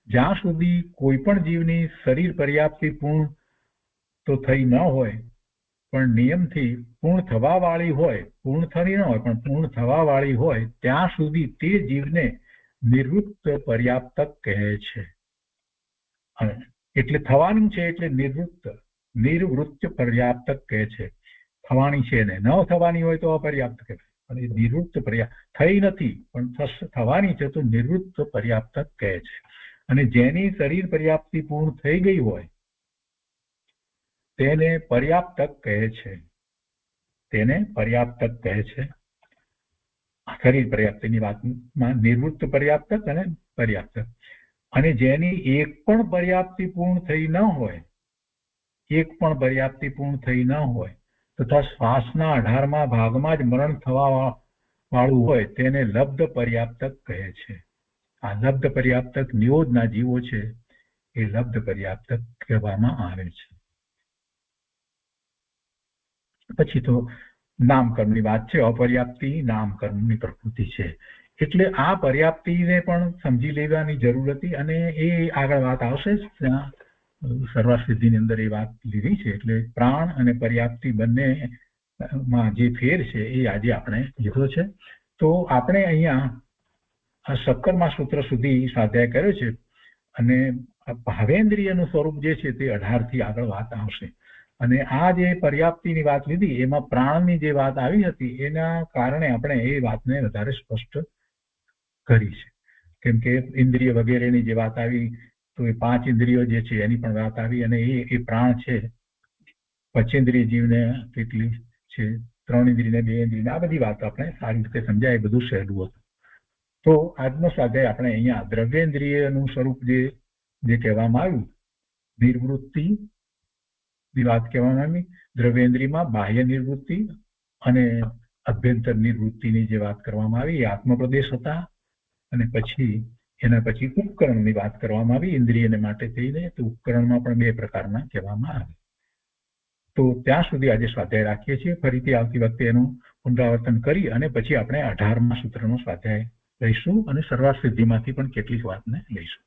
જ્યાં સુધી કોઈ પણ જીવની શરીર પર્યાપ્તિ પૂર્ણ તો થઈ ન હોય પણ નિયમથી પૂર્ણ થવા વાળી હોય, પૂર્ણ થવી ન હોય પણ પૂર્ણ થવા વાળી હોય, ત્યાં સુધી તે જીવને નિવૃત્ત પર્યાપ્તક કહે છે. એટલે થવાની છે એટલે નિવૃત્ત પર્યાપ્તક કહે છે. થવાની છે ને ન થવાની હોય તો અપર્યાપ્ત કહેવાય, અને નિવૃત્ત પર્યાપ્ત થઈ નથી પણ થવાની છે તો નિવૃત્ત પર્યાપ્તક કહે છે. અને જેની શરીર પર્યાપ્તિ પૂર્ણ થઈ ગઈ હોય તેને પર્યાપ્તક કહે છે. શરીર પર્યાપ્તિની વાતમાં નિવૃત્ત પર્યાપ્તક અને પર્યાપ્તક. અને જેની એક પણ પર્યાપ્તિ પૂર્ણ થઈ ન હોય તથા શ્વાસના 18મા ભાગમાં જ મરણ થવા વાળું હોય તેને લબ્ધ પર્યાપ્તક કહે છે. આ લબ્ધ પર્યાપ્તક નિયોજના જીવો છે એ લબ્ધ પર્યાપ્તક કહેવામાં આવે છે. પછી તો નામકર્મની વાત છે. અપર્યાપ્તિ નામકર્મની પ્રકૃતિ છે, એટલે આ પર્યાપ્તિને પણ સમજી લેવાની જરૂર હતી અને એ આગળ વાત આવશે. સર્વાસિદ્ધિની અંદર એ વાત લીધી છે, એટલે પ્રાણ અને પર્યાપ્તિ બંનેમાં જે ફેર છે એ આજે આપણે લીધો છે. તો આપણે અહીંયા આ સક્કરમા સૂત્ર સુધી સ્વાધ્યાય કર્યો છે અને ભાવેન્દ્રિયનું સ્વરૂપ જે છે તે 18 થી આગળ વાત આવશે. અને આ જે પર્યાપ્તિની વાત લીધી એમાં પ્રાણની જે વાત આવી હતી એના કારણે આપણે એ વાતને વધારે સ્પષ્ટ કરી છે, કેમ કે ઇન્દ્રિય વગેરેની જે વાત આવી તો એ 5 ઇન્દ્રિયો જે છે એની પણ વાત આવી, અને એ પ્રાણ છે પંચેન્દ્રિય જીવને કેટલી છે, 3 ઇન્દ્રિયને 2 ઇન્દ્રિયને, આ બધી વાત આપણે સારી રીતે સમજાય, બધું સહેલું હતું. તો આજનો સ્વાધ્યાય આપણે અહીંયા દ્રવ્યેન્દ્રિયનું સ્વરૂપ જે કહેવામાં આવ્યું, નિવૃત્તિ ની વાત કહેવામાં આવી. દ્રવ્યેન્દ્રિયમાં બાહ્ય નિવૃત્તિ અને અભ્યંતર નિવૃત્તિની જે વાત કરવામાં આવી એ આત્મપ્રદેશ હતા. અને એના પછી ઉપકરણની વાત કરવામાં આવી ઇન્દ્રિયને માટે થઈને, તો ઉપકરણમાં પણ 2 પ્રકારના કહેવામાં આવે. તો ત્યાં સુધી આજે સ્વાધ્યાય રાખીએ છીએ. ફરીથી આવતી વખતે એનું પુનરાવર્તન કરી અને પછી આપણે 18મા સૂત્રનો સ્વાધ્યાય લઈશું અને સર્વાસિદ્ધિમાંથી પણ કેટલીક વાતને લઈશું.